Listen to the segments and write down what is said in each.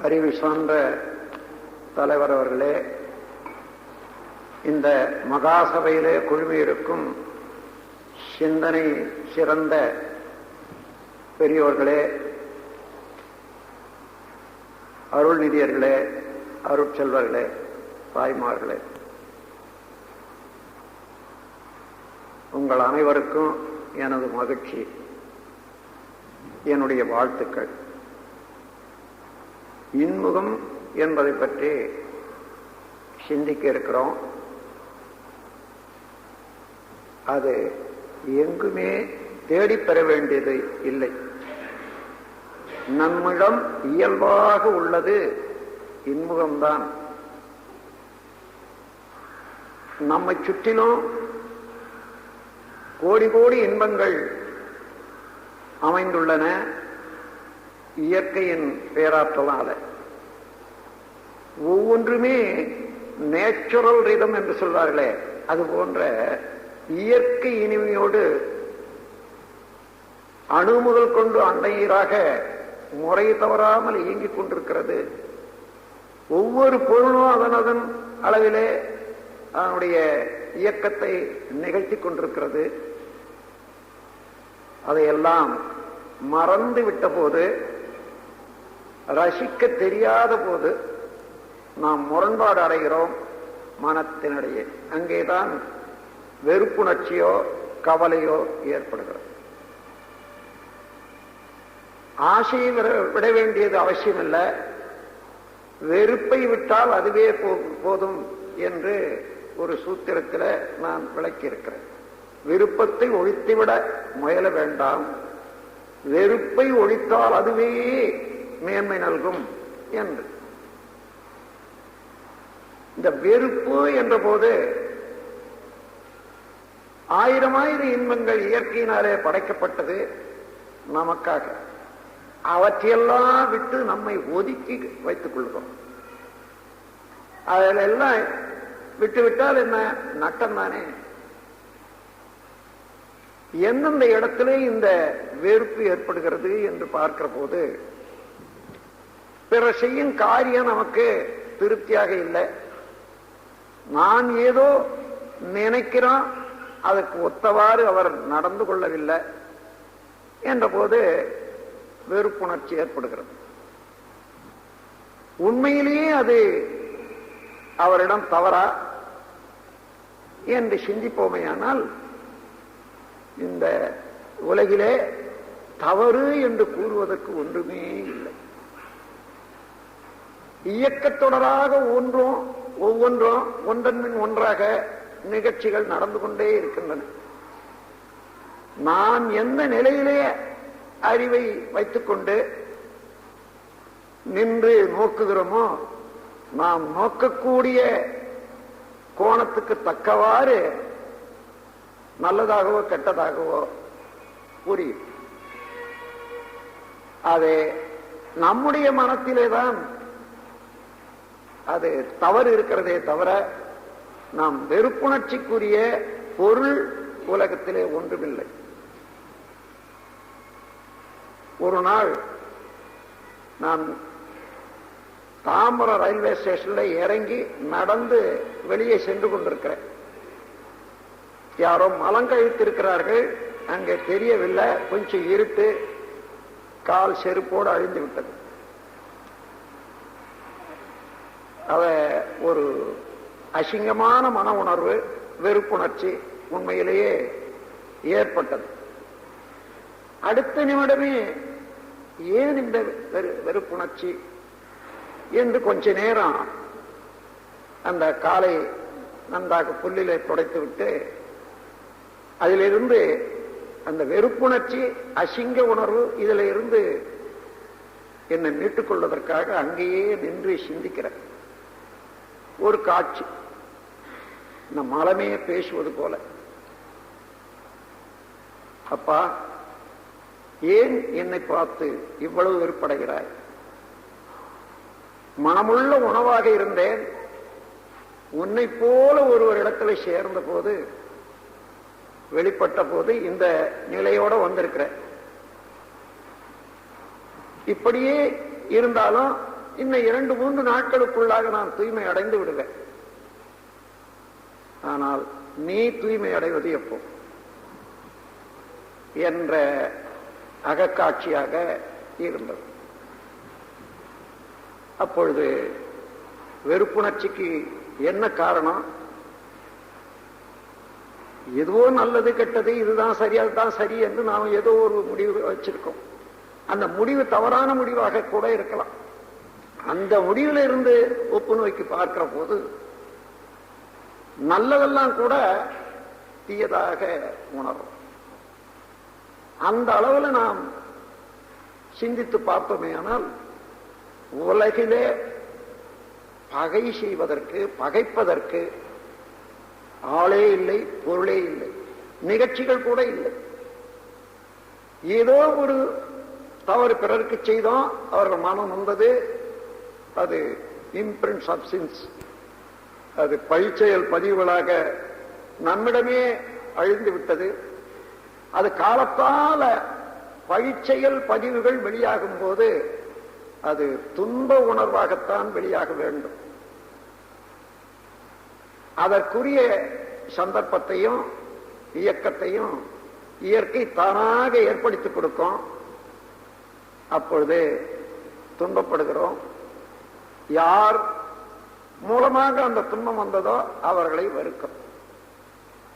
அறிவு சார்ந்த தலைவர் அவர்களே, இந்த மகாசபையிலே குழுமியிருக்கும் சிந்தனை சிறந்த பெரியோர்களே, அருள்நிதியர்களே, அருட்செல்வர்களே, தாய்மார்களே, உங்கள் அனைவருக்கும் எனது மகிழ்ச்சி, என்னுடைய வாழ்த்துக்கள். இன்முகம் என்பதை பற்றி சிந்திக்க இருக்கிறோம். அது எங்குமே தேடிப்பெற வேண்டியது இல்லை. நம்மிடம் இயல்பாக உள்ளது இன்முகம்தான். நம்மை சுற்றிலும் கோடி கோடி இன்பங்கள் அமைந்துள்ளன இயற்கையின் பேராற்றலால. ஒவ்வொன்றுமே நேச்சுரல் ரிதம் என்று சொல்வார்களே, அது போன்ற இயற்கை இனிமையோடு அணு முதல் கொண்டு அண்டையீராக முறை தவறாமல் இயங்கிக் கொண்டிருக்கிறது. ஒவ்வொரு பொருளும் அதனதன் அளவிலே அதனுடைய இயக்கத்தை நிகழ்த்தி கொண்டிருக்கிறது. அதையெல்லாம் மறந்து விட்ட போது, ரசிக்க தெரியாத போது நாம் முரண்பாடு அடைகிறோம் மனத்தினிடையே. அங்கேதான் வெறுப்புணர்ச்சியோ கவலையோ ஏற்படுகிறது. ஆசையை விட வேண்டியது அவசியம் இல்லை, வெறுப்பை விட்டால் அதுவே போதும் என்று ஒரு சூத்திரத்தில் நான் விளக்கியிருக்கிறேன். விருப்பத்தை ஒழித்துவிட முயல வேண்டாம், வெறுப்பை ஒழித்தால் அதுவே மேன்மை நல்கும் என்று. இந்த வெறுப்பு என்ற போது ஆயிரம் ஆயிரம் இன்பங்கள் இயற்கையினாலே படைக்கப்பட்டது நமக்காக. அவற்றையெல்லாம் விட்டு நம்மை ஒதுக்கி வைத்துக் கொள்கிறோம். அதிலெல்லாம் விட்டுவிட்டால் என்ன நட்டம் தானே. எந்தெந்த இடத்திலே இந்த வெறுப்பு ஏற்படுகிறது என்று பார்க்கிற போது, பிறர் செய்யும் காரியம் நமக்கு திருப்தியாக இல்லை, நான் ஏதோ நினைக்கிறோம், அதற்கு ஒத்தவாறு அவர் நடந்து கொள்ளவில்லை என்ற போது வெறுப்புணர்ச்சி ஏற்படுகிறது. உண்மையிலேயே அது அவரிடம் தவறா என்று சிந்திப்போமையானால், இந்த உலகிலே தவறு என்று கூறுவதற்கு ஒன்றுமே இல்லை. இயக்கத்தொடராக ஒவ்வொன்றும் ஒன்றன் பின் ஒன்றாக நிகழ்ச்சிகள் நடந்து கொண்டே இருக்கின்றன. நாம் எந்த நிலையிலே அறிவை வைத்துக் கொண்டு நின்று நோக்குகிறோமோ, நாம் நோக்கக்கூடிய கோணத்துக்கு தக்கவாறு நல்லதாகவோ கெட்டதாகவோ புரியும். அது நம்முடைய மனத்திலேதான் அது தவறு இருக்கிறதே தவிர, நாம் வெறுப்புணர்ச்சிக்குரிய பொருள் உலகத்திலே ஒன்றுமில்லை. ஒரு நாள் நான் தாம்பரம் ரயில்வே ஸ்டேஷன்ல இறங்கி நடந்து வெளியே சென்று கொண்டிருக்கிறேன். யாரோ மலங்கழித்திருக்கிறார்கள், அங்கே தெரியவில்லை, கொஞ்சம் இருட்டு, கால் செருப்போடு அழிந்து விட்டது. அத ஒரு அசிங்கமான மன உணர்வு, வெறுப்புணர்ச்சி உண்மையிலேயே ஏற்பட்டது. அடுத்த நிமிடமே ஏன் இந்த வெறுப்புணர்ச்சி என்று கொஞ்ச நேரம் அந்த காலை நன்றாக புல்லிலே துடைத்து விட்டு, அதிலிருந்து அந்த வெறுப்புணர்ச்சி, அசிங்க உணர்வு, இதில் இருந்து என்னை மீட்டுக் கொள்வதற்காக அங்கேயே நின்று சிந்திக்கிற ஒரு காட்சி. இந்த மலமே பேசுவது போல, அப்பா ஏன் என்னை பார்த்து இவ்வளவு வெறுப்படைகிறாய்? மனமுள்ள உணவாக இருந்தேன், உன்னை போல ஒருவரிடத்துல சேர்ந்த போது, வெளிப்பட்ட போது இந்த நிலையோட வந்திருக்கிற. இப்படியே இருந்தாலும் இன்னும் 2-3 நாட்களுக்குள்ளாக நான் தூய்மை அடைந்து விடுவேன். ஆனால் நீ தூய்மை அடைவது எப்போ என்ற அகக்காட்சியாக இருந்தது. அப்பொழுது வெறுப்புணர்ச்சிக்கு என்ன காரணம்? எதுவோ நல்லது கெட்டது, இதுதான் சரி அதுதான் சரி என்று நாம் ஏதோ ஒரு முடிவு வச்சிருக்கோம். அந்த முடிவு தவறான முடிவாக கூட இருக்கலாம். அந்த முடிவில் இருந்து ஒப்பு நோக்கி பார்க்கிற போது நல்லதெல்லாம் கூட தீயதாக உணரும். அந்த அளவில் நாம் சிந்தித்து பார்த்தோமே ஆனால் உலகிலே பகை செய்வதற்கு பகைப்பதற்கு ஆளே இல்லை, பொருளே இல்லை, நிகழ்ச்சிகள் கூட இல்லை. ஏதோ ஒரு தவறு பிறருக்கு செய்தோம், அவர்கள் மனம் வந்தது, அது இம்பிரிண்ட்ஸ் ஆஃப் சின்ஸ், அது பழிச்செயல் பதிவுகளாக நம்மிடமே அழிந்து விட்டது. அது காலத்தால பழிச்செயல் பதிவுகள் வெளியாகும் போது அது துன்ப உணர்வாகத்தான் வெளியாக வேண்டும். அதற்குரிய சந்தர்ப்பத்தையும் இயக்கத்தையும் இயற்கை தானாக ஏற்படுத்தி கொடுக்கும். அப்பொழுது துன்பப்படுகிறோம். யார் மூலமாக அந்த துன்பம் வந்ததோ அவர்களை வெறுக்கும்.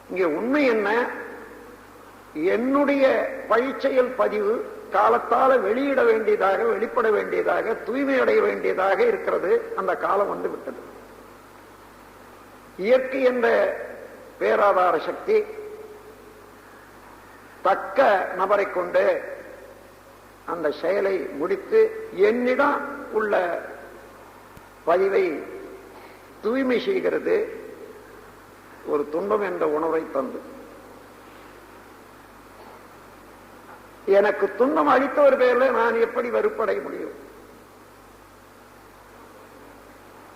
இங்கே உண்மை என்ன? என்னுடைய பழிச்செயல் பதிவு காலத்தால வெளியிட வேண்டியதாக, வெளிப்பட வேண்டியதாக, தூய்மை அடைய வேண்டியதாக இருக்கிறது. அந்த காலம் வந்து விட்டது. இயற்கை என்ற பேராதார சக்தி தக்க நபரை கொண்டு அந்த செயலை முடித்து என்னிடம் உள்ள பதிவை தூய்மை செய்கிறது. ஒரு துன்பம் என்ற உணர்வை தந்து எனக்கு துன்பம் அளித்தவர் பேர்ல நான் எப்படி வெறுப்படைய முடியும்?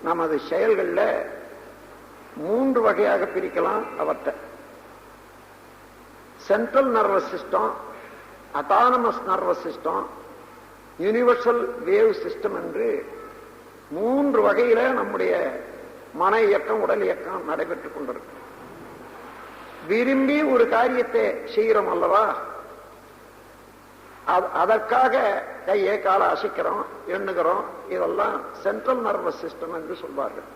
நமது செயல்கள்ல 3 வகையாக பிரிக்கலாம். அவற்றை central nervous system, autonomous nervous system, universal wave system என்று 3 வகையில நம்முடைய மன இயக்கம், உடல் இயக்கம் நடைபெற்றுக் கொண்டிருக்கு. விரும்பி ஒரு காரியத்தை செய்கிறோம் அல்லவா, அதற்காக கையை கால அசைக்கிறோம், எண்ணுகிறோம். இதெல்லாம் சென்ட்ரல் நர்வஸ் சிஸ்டம் என்று சொல்வார்கள்.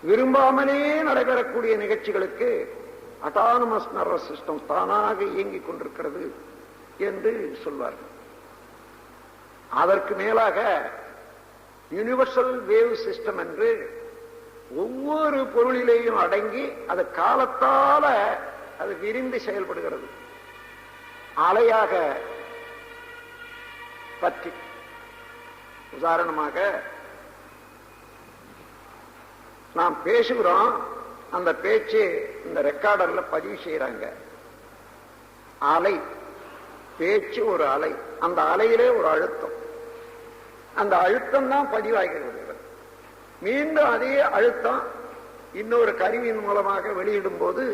விரும்பாமலே நடைபெறக்கூடிய நிகழ்ச்சிகளுக்கு அட்டானமஸ் நர்வஸ் சிஸ்டம் தானாக இயங்கிக் கொண்டிருக்கிறது என்று சொல்வார்கள். அதற்கு மேலாக யூனிவர்சல் வேவ் சிஸ்டம் என்று ஒவ்வொரு பொருளிலேயும் அடங்கி அது காலத்தால அது விரிந்து செயல்படுகிறது. அலையாக பற்றி உதாரணமாக நாம் பேசுகிறோம், அந்த பேச்சு இந்த ரெக்கார்டர்ல பதிவு செய்யறாங்க. அலை, பேச்சு ஒரு அலை, அந்த அலையிலே ஒரு அழுத்தம், அந்த அழுத்தம் தான் பதிவாகி வருகிறது. மீண்டும் அதே அழுத்தம் இன்னொரு கருவியின் மூலமாக வெளியிடும் போது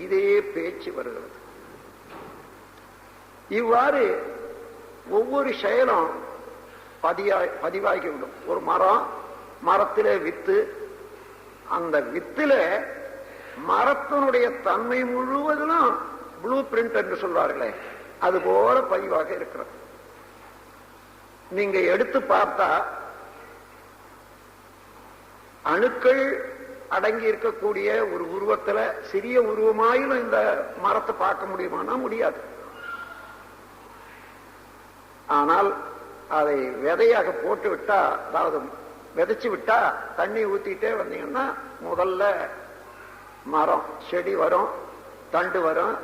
இதே பேச்சு வருகிறது. இவ்வாறு ஒவ்வொரு செயலும் பதிவாகிவிடும். ஒரு மரத்திலே வித்து, அந்த வித்தில மரத்தினுடைய தன்மை முழுவதும் ப்ளூ பிரிண்ட் என்று சொல்வார்களே, அது போல பதிவாக இருக்கிறது. நீங்க எடுத்து பார்த்தா அணுக்கள் அடங்கி இருக்கக்கூடிய ஒரு உருவத்துல சிறிய உருவமாயிலும் இந்த மரத்தை பார்க்க முடியுமானா முடியாது. ஆனால் அதை விதையாக போட்டு விட்டா, அதாவது விதைச்சு விட்டா, தண்ணி ஊத்திட்டே வந்தீங்கன்னா முதல்ல மரம், செடி வரும், தண்டு வரும்,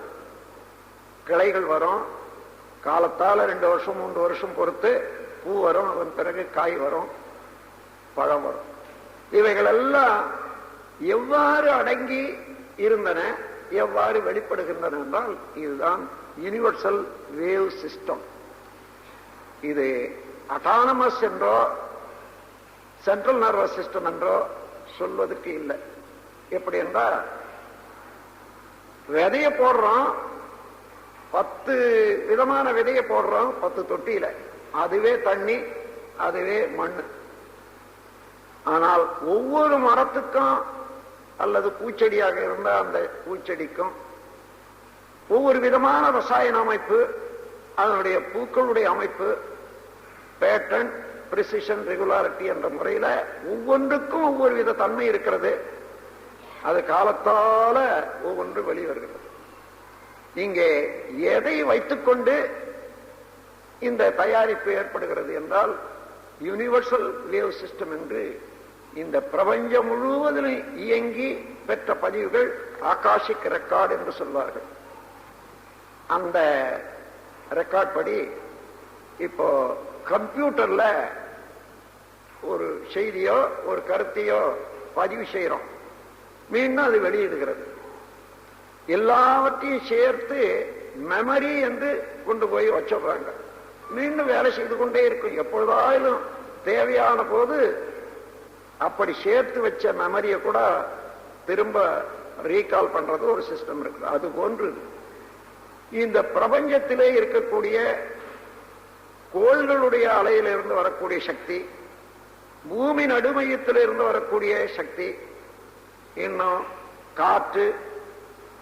கிளைகள் வரும். காலத்தால 2 வருஷம் 3 வருஷம் பொறுத்து பூ வரும், அதன் பிறகு காய் வரும், பழம் வரும். இவைகளெல்லாம் எவ்வாறு அடங்கி இருந்தன, எவ்வாறு வெளிப்படுகின்றன என்றால் இதுதான் யூனிவர்சல் வேவ் சிஸ்டம். இது அட்டானமஸ் என்றோ சென்ட்ரல் நர்வஸ் சிஸ்டம் என்றோ சொல்வதற்கு இல்லை. எப்படி என்றால் விதைய போடுறோம், 10 விதமான விதைய போடுறோம் 10 தொட்டியில. அதுவே தண்ணி, அதுவே மண். ஆனால் ஒவ்வொரு மரத்துக்கும் அல்லது பூச்செடியாக இருந்தால் அந்த பூச்செடிக்கும் ஒவ்வொரு விதமான ரசாயன அமைப்பு, அதனுடைய பூக்களுடைய அமைப்பு, பேட்டர்ன், பிரிசிஷன், ரெகுலாரிட்டி என்ற முறையில ஒவ்வொன்றுக்கும் ஒவ்வொரு வித தன்மை இருக்கிறது. அது காலத்தால ஒவ்வொன்று வெளிவருகிறது. இங்கே எதை வைத்துக்கொண்டு இந்த தயாரிப்பு ஏற்படுகிறது என்றால் யூனிவர்சல் வேவ் சிஸ்டம் என்று இந்த பிரபஞ்சம் முழுவதிலும் இயங்கி பெற்ற பதிவுகள் ஆகாஷிக் ரெக்கார்டு என்று சொல்வார்கள். அந்த ரெக்கார்ட் படி இப்போ கம்ப்யூட்டர்ல ஒரு செய்தியோ ஒரு கருத்தையோ பதிவு செய்யறோம், மீண்டும் அது வெளியிடுகிறது. எல்லாவற்றையும் சேர்த்து மெமரி என்று கொண்டு போய் வச்சிடுறாங்க. மீண்டும் வேலை செய்து கொண்டே இருக்கும். எப்பொழுதாலும் தேவையான போது அப்படி சேர்த்து வச்ச மெமரியை கூட திரும்ப ரீகால் பண்றது ஒரு சிஸ்டம் இருக்கு. அது போன்று இந்த பிரபஞ்சத்திலே இருக்கக்கூடிய கோள்களுடைய அலையிலிருந்து வரக்கூடிய சக்தி, பூமி நடுமையத்திலிருந்து வரக்கூடிய சக்தி, இன்னும் காற்று,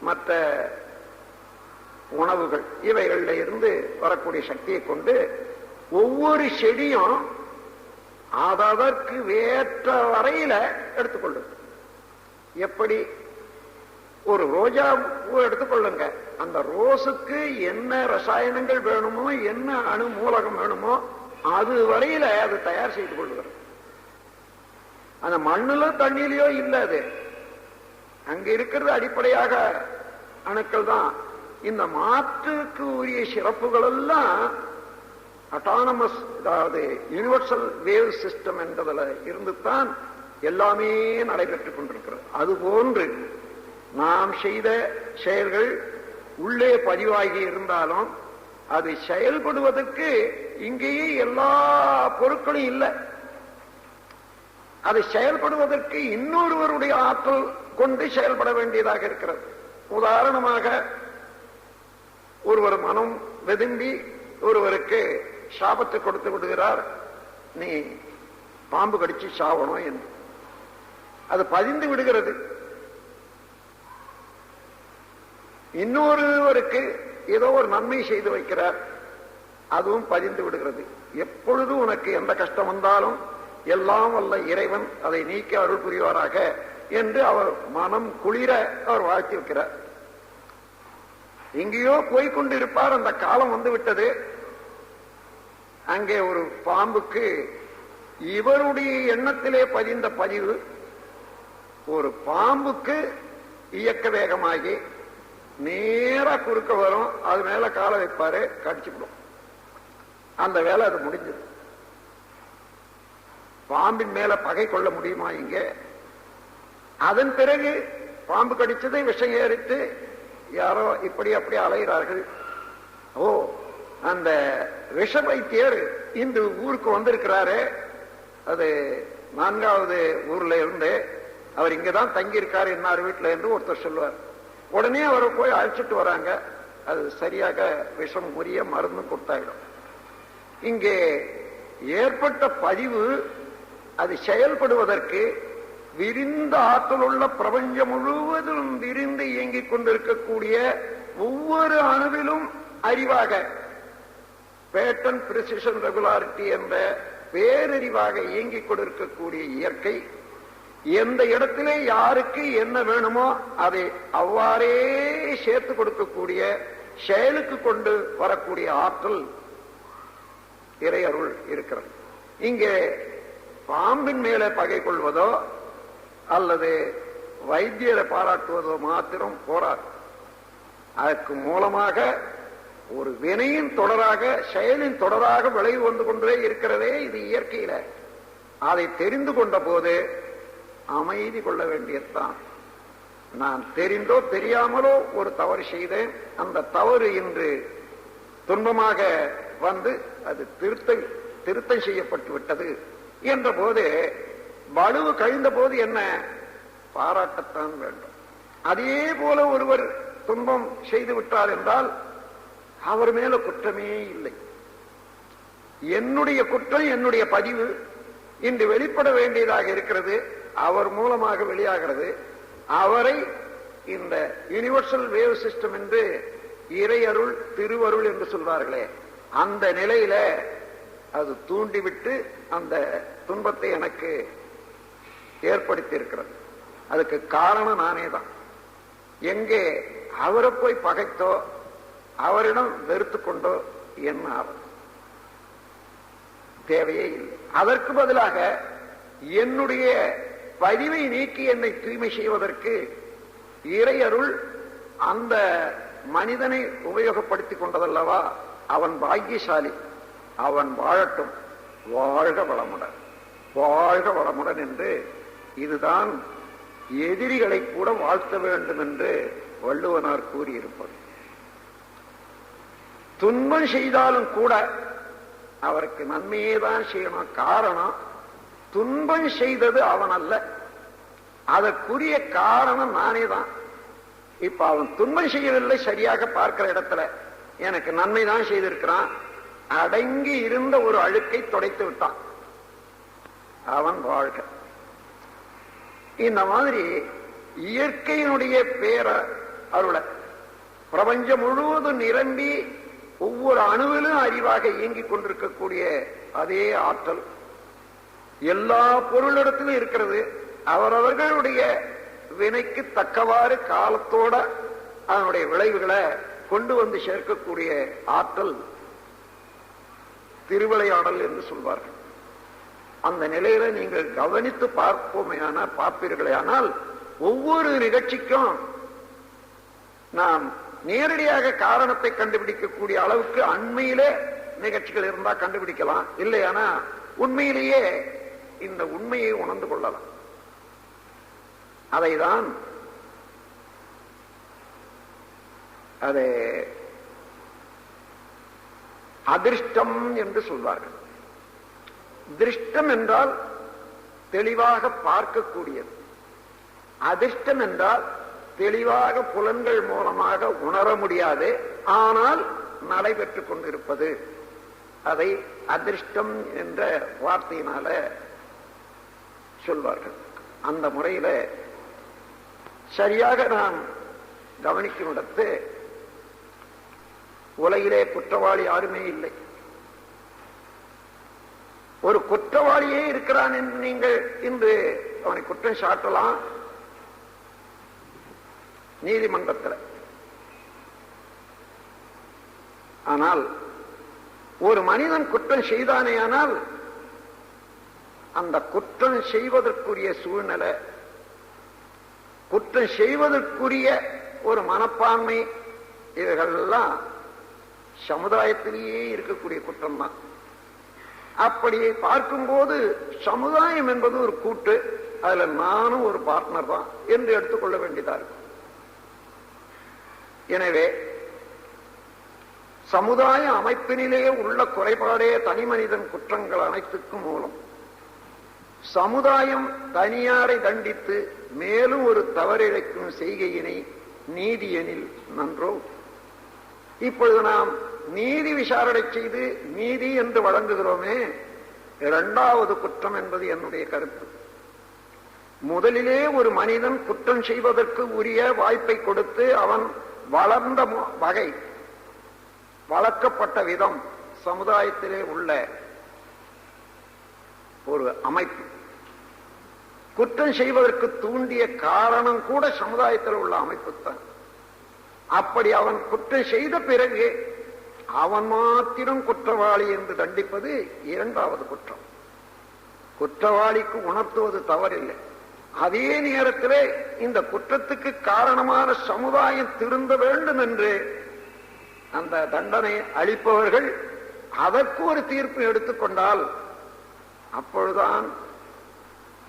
மற்ற உணவுகள், இவைகள்ல இருந்து வரக்கூடிய சக்தியை கொண்டு ஒவ்வொரு செடியும் அதற்கு வேற்ற வரையில எடுத்துக்கொள்ளுது. எப்படி ஒரு ரோஜா பூ எடுத்துக்கொள்ளுங்க, அந்த ரோஸுக்கு என்ன ரசாயனங்கள் வேணுமோ, என்ன அணு மூலகம் வேணுமோ, அது வரையில அது தயார் செய்து கொள்ளுகிறது. அந்த மண்ணுல தண்ணியிலையோ இல்ல, அது அங்க இருக்கிறது அடிப்படையாக அணுக்கள் தான். இந்த மாற்றுக்கு உரிய சிறப்புகள் எல்லாம் அட்டானமஸ், அதாவது யூனிவர்சல் வேவ் சிஸ்டம் என்பதில் இருந்துதான் எல்லாமே நடைபெற்றுக் கொண்டிருக்கிறது. அதுபோன்று நாம் செய்த செயல்கள் உள்ளே பதிவாகி இருந்தாலும் அது செயல்படுவதற்கு இங்கேயே எல்லா பொருட்களும் இல்லை. அது செயல்படுவதற்கு இன்னொருவருடைய ஆற்றல் கொண்டு செயல்பட வேண்டியதாக இருக்கிறது. உதாரணமாக ஒருவர் மனம் வெதும்பி ஒருவருக்கு சாபத்தை கொடுத்து விடுகிறார், நீ பாம்பு கடிச்சு சாவணும் என்று. அது பதிந்து விடுகிறது. இன்னொருவருக்கு ஏதோ ஒரு நன்மை செய்து வைக்கிறார், அதுவும் பதிந்து விடுகிறது. எப்பொழுது உனக்கு எந்த கஷ்டம் வந்தாலும் எல்லாம் வல்ல இறைவன் அதை நீக்க அருள் புரிவாராக என்று அவர் மனம் குளிர அவர் வாழ்த்தி வைக்கிறார். எங்கேயோ போய்கொண்டிருப்பார், அந்த காலம் வந்து விட்டது. அங்கே ஒரு பாம்புக்கு இவருடைய எண்ணத்திலே பதிந்த பதிவு ஒரு பாம்புக்கு இயக்க வேகமாகி நேரா குறுக்க வரும், அது மேல கால வைப்பாரு, கடிச்சுவிடும். அந்த வேலை அது முடிஞ்சது. பாம்பின் மேல பகை கொள்ள முடியுமா இங்க? அதன் பிறகு பாம்பு கடிச்சதை விஷம் ஏறிட்டு யாரோ இப்படி அப்படி அலைகிறார்கள். ஓ, அந்த விஷ வைத்தியர் இந்த ஊருக்கு வந்திருக்கிறாரு, அது 4வது ஊர்ல இருந்து, அவர் இங்கதான் தங்கி இருக்காரு இன்னார் வீட்டுல என்று ஒருத்தர் சொல்லுவார். உடனே அவரை போய் அழைச்சிட்டு வராங்க. அது சரியாக விஷம் உரிய மருந்து கொடுத்தாயிடும். இங்கே ஏற்பட்ட பதிவு அது செயல்படுவதற்கு விரிந்த ஆற்றல் உள்ள பிரபஞ்சம் முழுவதும் விரிந்து இயங்கிக் கொண்டிருக்கக்கூடிய ஒவ்வொரு அணுவிலும் அறிவாக பேட்டர்ன், பிரிசிஷன், ரெகுலாரிட்டி என்ற பேரறிவாக இயங்கிக் கொண்டிருக்கக்கூடிய இயற்கை எந்த இடத்திலே யாருக்கு என்ன வேணுமோ அதை அவ்வாறே சேர்த்து கொடுக்கக்கூடிய செயலுக்கு கொண்டு வரக்கூடிய ஆற்றல் இறையருள் இருக்கிறது. இங்கே பாம்பின் மேலே பகை கொள்வதோ அல்லது வைத்தியரை பாராட்டுவதோ மாத்திரம் போராது. அதற்கு மூலமாக ஒரு வினையின் தொடராக, செயலின் தொடராக விளைவு வந்து கொண்டே இருக்கிறதே இது இயற்கையில. அதை தெரிந்து கொண்ட போது அமைதி கொள்ள வேண்டியதுதான். நான் தெரிந்தோ தெரியாமலோ ஒரு தவறு செய்தேன், அந்த தவறு இன்று துன்பமாக வந்து அது திருத்தம் செய்யப்பட்டு விட்டது என்ற போது, வலுவு கழிந்த போது என்ன பாராட்டத்தான் வேண்டும். அதே போல ஒருவர் துன்பம் செய்து விட்டார் என்றால் அவர் மேல குற்றமே இல்லை. என்னுடைய குற்றம், என்னுடைய பதிவு, இன்று வெளிப்பட வேண்டியதாக இருக்கிறது. அவர் மூலமாக வெளியாகிறது. அவரை இந்த யூனிவர்சல் வேவ் சிஸ்டம் என்று இறையருள் திருவருள் என்று சொல்வார்களே, அந்த நிலையில அது தூண்டிவிட்டு அந்த துன்பத்தை எனக்கு ஏற்படுத்தி இருக்கிறது. அதுக்கு காரணம் நானே தான். எங்கே அவரை போய் பகைத்தோ அவரிடம் வெறுத்து கொண்டோ என்ன ஆகும்? தேவையே இல்லை. அதற்கு பதிலாக என்னுடைய பதிவை நீக்கி என்னை தூய்மை செய்வதற்கு இறையருள் அந்த மனிதனை உபயோகப்படுத்திக் கொண்டதல்லவா? அவன் பாக்கியசாலி, அவன் வாழட்டும், வாழ்க வளமுடன், வாழ்க வளமுடன் என்று இதுதான் எதிரிகளை கூட வாழ்த்த வேண்டும் என்று வள்ளுவனார் கூறியிருப்பது. துன்பம் செய்தாலும் கூட அவருக்கு நன்மையே தான் செய்யணும். காரணம், துன்பம் செய்தது அவன் அல்ல, அதற்குரிய காரணம் நானே தான். இப்ப அவன் துன்பம் செய்யவில்லை, சரியாக பார்க்கிற இடத்துல எனக்கு நன்மை தான் செய்திருக்கிறான். அடங்கி இருந்த ஒரு அழுக்கை துடைத்து விட்டான், அவன் வாழ்க. இந்த மாதிரி இயற்கையினுடைய பேர அருள பிரபஞ்சம் முழுவதும் நிரம்பி ஒவ்வொரு அணுவிலும் அறிவாக இயங்கிக் கொண்டிருக்கக்கூடிய அதே ஆற்றல் எல்லா பொருளிடத்திலும் இருக்கிறது. அவரவர்களுடைய வினைக்கு தக்கவாறு காலத்தோட அதனுடைய விளைவுகளை கொண்டு வந்து சேர்க்கக்கூடிய ஆற்றல் திருவிளையாடல் என்று சொல்வார்கள். அந்த நிலையில நீங்கள் கவனித்து பார்ப்பீர்களே ஆனால் ஒவ்வொரு நிகழ்ச்சிக்கும் நாம் நேரடியாக காரணத்தை கண்டுபிடிக்கக்கூடிய அளவுக்கு அண்மையிலே நிகழ்ச்சிகள் இருந்தா கண்டுபிடிக்கலாம். இல்லையானா உண்மையிலேயே இந்த உண்மையை உணர்ந்து கொள்ளலாம். அதைதான் அதை அதிர்ஷ்டம் என்று சொல்வார்கள். திருஷ்டம் என்றால் தெளிவாக பார்க்கக்கூடியது, அதிர்ஷ்டம் என்றால் தெளிவாக புலன்கள் மூலமாக உணர முடியாது, ஆனால் நடைபெற்றுக் கொண்டிருப்பது. அதை அதிர்ஷ்டம் என்ற வார்த்தையினால சொல்வார்கள். அந்த முறையில சரியாக நாம் கவனிக்கும் இடத்து உலகிலே குற்றவாளி யாருமே இல்லை. ஒரு குற்றவாளியே இருக்கிறான் என்று நீங்கள் இன்று அவனை குற்றம் சாட்டலாம் நீதிமன்றத்தில். ஆனால் ஒரு மனிதன் குற்றம் செய்தானேயானால் அந்த குற்றம் செய்வதற்குரிய சூழ்நிலை, குற்றம் செய்வதற்குரிய ஒரு மனப்பான்மை, இவைகளெல்லாம் சமுதாயத்திலேயே இருக்கக்கூடிய குற்றம் தான். அப்படி பார்க்கும்போது சமுதாயம் என்பது ஒரு கூட்டு, அதுல நானும் ஒரு பார்ட்னர் தான் என்று எடுத்துக்கொள்ள வேண்டியதா இருக்கும். எனவே சமுதாய அமைப்பினிலேயே உள்ள குறைபாடே தனி மனிதன் குற்றங்கள் அனைத்துக்கும் மூலம். சமுதாயம் தனியாரை தண்டித்து மேலும் ஒரு தவறிழைக்கும் செய்கையினை நீதியெனில் நன்றோ. இப்பொழுது நாம் நீதி விசாரணை செய்து நீதி என்று வழங்குகிறோமே, இரண்டாவது குற்றம் என்பது என்னுடைய கருத்து. முதலிலே ஒரு மனிதன் குற்றம் செய்வதற்கு உரிய வாய்ப்பை கொடுத்து அவன் வளர்ந்த வகை, வளர்க்கப்பட்ட விதம், சமுதாயத்திலே உள்ள ஒரு அமைப்பு, குற்றம் செய்வதற்கு தூண்டிய காரணம் கூட சமுதாயத்தில் உள்ள அமைப்பு தான். அப்படி அவன் குற்றம் செய்த பிறகு அவன் மாத்திரம் குற்றவாளி என்று தண்டிப்பது இரண்டாவது குற்றம். குற்றவாளிக்கு உணர்த்துவது தவறில்லை. அதே நேரத்திலே இந்த குற்றத்துக்கு காரணமான சமுதாயம் திருந்த வேண்டும் என்று அந்த தண்டனை அளிப்பவர்கள் அதற்கு ஒரு தீர்ப்பு எடுத்துக்கொண்டால் அப்பொழுதுதான்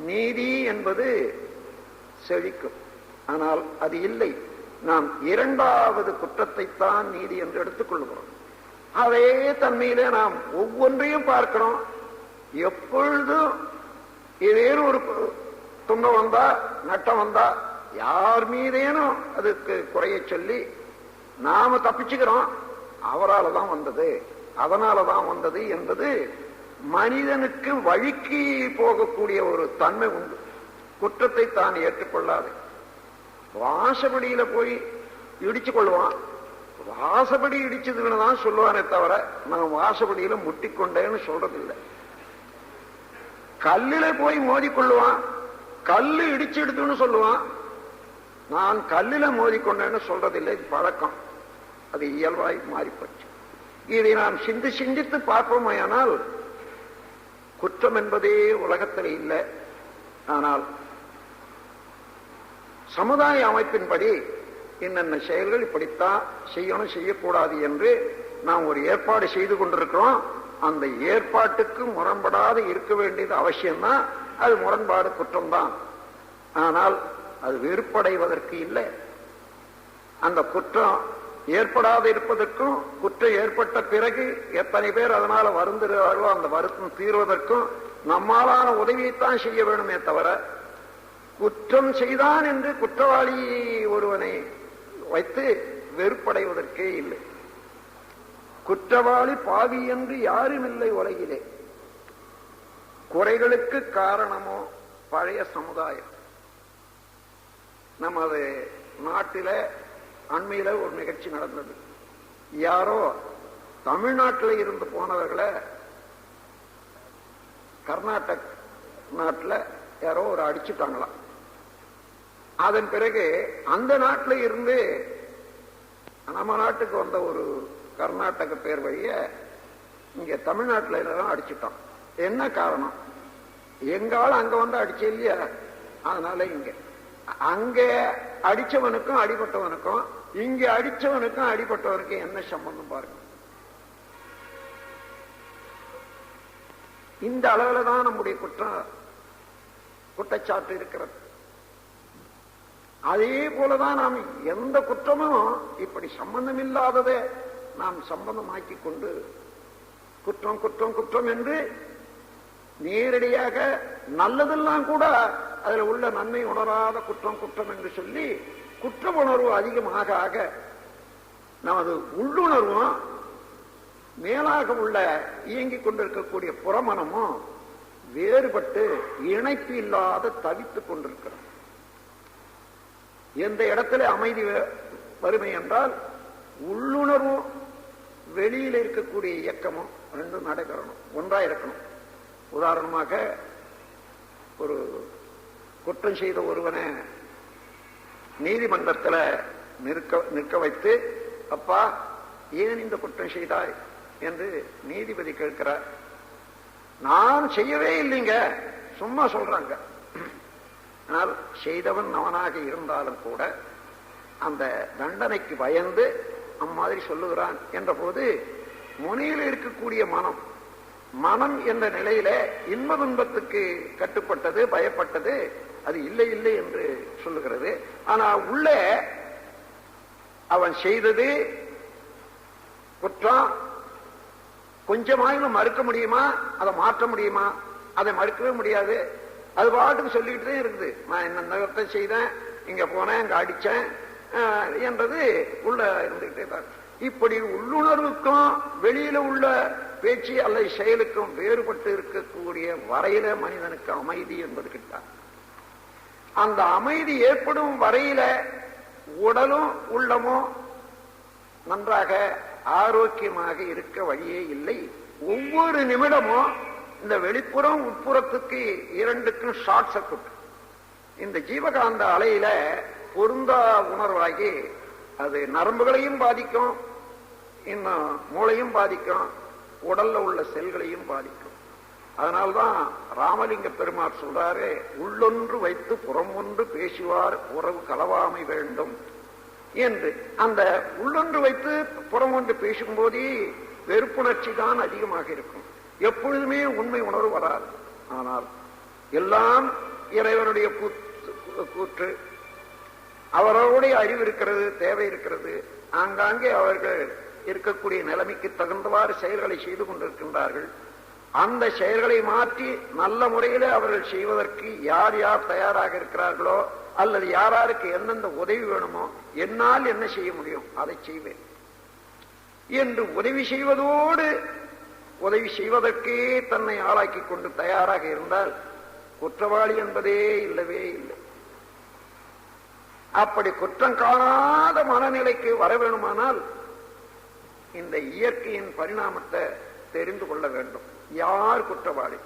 நீதி என்பது செழிக்கும். ஆனால் அது இல்லை. நாம் இரண்டாவது குற்றத்தை தான் நீதி என்று எடுத்துக்கொள்கிறோம். அதே தன்மையிலே நாம் ஒவ்வொன்றையும் பார்க்கிறோம். எப்பொழுதும் ஏதேனும் ஒரு துன்பம் வந்தா, நட்டம் வந்தா, யார் மீதேனும் அதுக்கு குறைய சொல்லி நாம தப்பிச்சுக்கிறோம். அவரால் தான் வந்தது, அதனாலதான் வந்தது என்பது மனிதனுக்கு வழுக்கி போகக்கூடிய ஒரு தன்மை உண்டு. குற்றத்தை தான் ஏற்றுக்கொள்ளாது. வாசப்படியில போய் இடிச்சு கொள்வான். வாசப்படி இடிச்சதுன்னு தான் சொல்லுவானே தவிர நான் வாசப்படியில முட்டிக்கொண்டேன்னு சொல்றதில்லை. கல்லில போய் மோதிக்கொள்ளுவான். கல்லு இடிச்சு எடுத்துன்னு சொல்லுவான். நான் கல்லில மோதிக்கொண்டேன்னு சொல்றதில்லை. இது பழக்கம். அது இயல்பாய் மாறிப்போச்சு. இதை நாம் சிந்தித்து பார்ப்போமையானால் குற்றம் என்பதே உலகத்தில் இல்லை. ஆனால் சமுதாய அமைப்பின்படி என்னென்ன செயல்கள் இப்படித்தான் செய்யணும் செய்யக்கூடாது என்று நாம் ஒரு ஏற்பாடு செய்து கொண்டிருக்கிறோம். அந்த ஏற்பாட்டுக்கு முரண்படாது இருக்க வேண்டியது அவசியம்தான். அது முரண்பாடு குற்றம்தான். ஆனால் அது வெறுப்படைவதற்கு இல்லை. அந்த குற்றம் ஏற்படாது இருப்பதற்கும், குற்றம் ஏற்பட்ட பிறகு எத்தனை பேர் அதனால வருந்துகிறார்களோ அந்த வருத்தம் தீர்வதற்கும் நம்மாலான உதவியைத்தான் செய்ய வேண்டுமே தவிர குற்றம் செய்தான் என்று குற்றவாளி ஒருவனை வைத்து வெறுப்படைவதற்கே இல்லை. குற்றவாளி பாவி என்று யாரும் இல்லை உலகிலே. குறைகளுக்கு காரணமோ பழைய சமுதாயம். நமது நாட்டில அண்மையில ஒரு நிகழ்ச்சி நடந்தது. யாரோ தமிழ்நாட்டில் இருந்து போனவர்களை கர்நாடக நாட்டில் யாரோ ஒரு அடிச்சுட்டாங்களாம். அதன் பிறகு அந்த நாட்டில் இருந்து நம்ம நாட்டுக்கு வந்த ஒரு கர்நாடக பேர் வழிய இங்க தமிழ்நாட்டில் எல்லாம் அடிச்சுட்டான். என்ன காரணம்? எங்காலும் அங்க வந்து அடிச்ச இல்லையா, அதனால இங்க அங்க அடிச்சவனுக்கும் அடிபட்டவனுக்கும் இங்க அடிச்சவனுக்கும் அடிபட்டவனுக்கும் என்ன சம்பந்தம் பாருங்க. இந்த அளவுல தான் நம்முடைய குற்றச்சாட்டு இருக்கிறது. அதே போலதான் நாம் எந்த குற்றமும் இப்படி சம்பந்தம் இல்லாததை நாம் சம்பந்தமாக்கி கொண்டு குற்றம் குற்றம் குற்றம் என்று நேரடியாக நல்லதெல்லாம் கூட அதில் உள்ள நன்மை உணராத குற்றம் குற்றம் என்று சொல்லி குற்ற உணர்வு அதிகமாக ஆக நமது உள்ளுணர்வும் மேலாக உள்ள இயங்கிக் கொண்டிருக்கக்கூடிய புறமனமும் வேறுபட்டு இணைப்பு இல்லாத தவித்துக் கொண்டிருக்கிறோம். எந்த இடத்துல அமைதி வறுமை என்றால் உள்ளுணர்வும் வெளியில் இருக்கக்கூடிய இயக்கமும் ரெண்டும் நடைபெறணும், ஒன்றா இருக்கணும். உதாரணமாக ஒரு குற்றம் செய்த ஒருவனை நீதிமன்றத்தில் நிற்க வைத்து, அப்பா ஏன் இந்த குற்றம் செய்தாய் என்று நீதிபதி கேட்கிறார். நான் செய்யவே இல்லைங்க, சும்மா சொல்றாங்க. ஆனால் செய்தவன் அவனாக இருந்தாலும் கூட அந்த தண்டனைக்கு பயந்து அம்மாதிரி சொல்லுகிறான் என்ற போது முனையில் இருக்கக்கூடிய மனம் என்ற நிலையில இன்ப துன்பத்துக்கு கட்டுப்பட்டது, பயப்பட்டது, அது இல்லை இல்லை என்று சொல்லுகிறது. ஆனா உள்ளே அவன் செய்தது குற்றம் கொஞ்சமாயிலும் மறுக்க முடியுமா? அதை மாற்ற முடியுமா? அதை மறுக்கவே முடியாது. அது பாட்டுக்கு சொல்லிக்கிட்டே இருக்குது. நான் என்ன செய்தேன், இங்க போனேன், இங்க அடிச்சேன் என்றது உள்ள இருந்துகிட்டே தான். இப்படி உள்ளுணர்வுக்கும் வெளியில உள்ள பேச்சு அல்லது செயலுக்கும் வேறுபட்டு இருக்கக்கூடிய வரையில மனிதனுக்கு அமைதி என்பது கிட்ட. அந்த அமைதி ஏற்படும் வரையில உடலும் உள்ளமும் நன்றாக ஆரோக்கியமாக இருக்க வழியே இல்லை. ஒவ்வொரு நிமிடமும் இந்த வெளிப்புறம் உட்புறத்துக்கு இரண்டுக்கும் ஷார்ட் சர்க்யூட். இந்த ஜீவகாந்த அலையில பொருந்தா உணர்வாகி அது நரம்புகளையும் பாதிக்கும், இன்னும் மூளையும் பாதிக்கும், உடல்ல உள்ள செல்களையும் பாதிக்கும். அதனால்தான் ராமலிங்க பெருமாள் சொல்றாரு, உள்ளொன்று வைத்து புறம் ஒன்று பேசுவார் உறவு கலவாமை வேண்டும் என்று. அந்த உள்ளொன்று வைத்து புறம் ஒன்று பேசும்போதே வெறுப்புணர்ச்சி தான் அதிகமாக இருக்கும். எப்பொழுதுமே உண்மை உணர்வு வராது. ஆனால் எல்லாம் இறைவனுடைய கூற்று. அவர்களுடைய அறிவு இருக்கிறது, தேவை இருக்கிறது. ஆங்காங்கே அவர்கள் இருக்கக்கூடிய நிலைமைக்கு தகுந்தவாறு செயல்களை செய்து கொண்டிருக்கின்றார்கள். அந்த செயல்களை மாற்றி நல்ல முறையில் அவர்கள் செய்வதற்கு யார் யார் தயாராக இருக்கிறார்களோ அல்லது யாராருக்கு எந்தெந்த உதவி வேணுமோ, என்னால் என்ன செய்ய முடியும் அதை செய்வேன் என்று உதவி செய்வதோடு உதவி செய்வதற்கே தன்னை ஆளாக்கி கொண்டு தயாராக இருந்தால் குற்றவாளி என்பதே இல்லவே இல்லை. அப்படி குற்றம் காணாத மனநிலைக்கு வர வேணுமானால் இந்த இயற்கையின் பரிணாமத்தை தெரிந்து கொள்ள வேண்டும். யார் குற்றவாளி?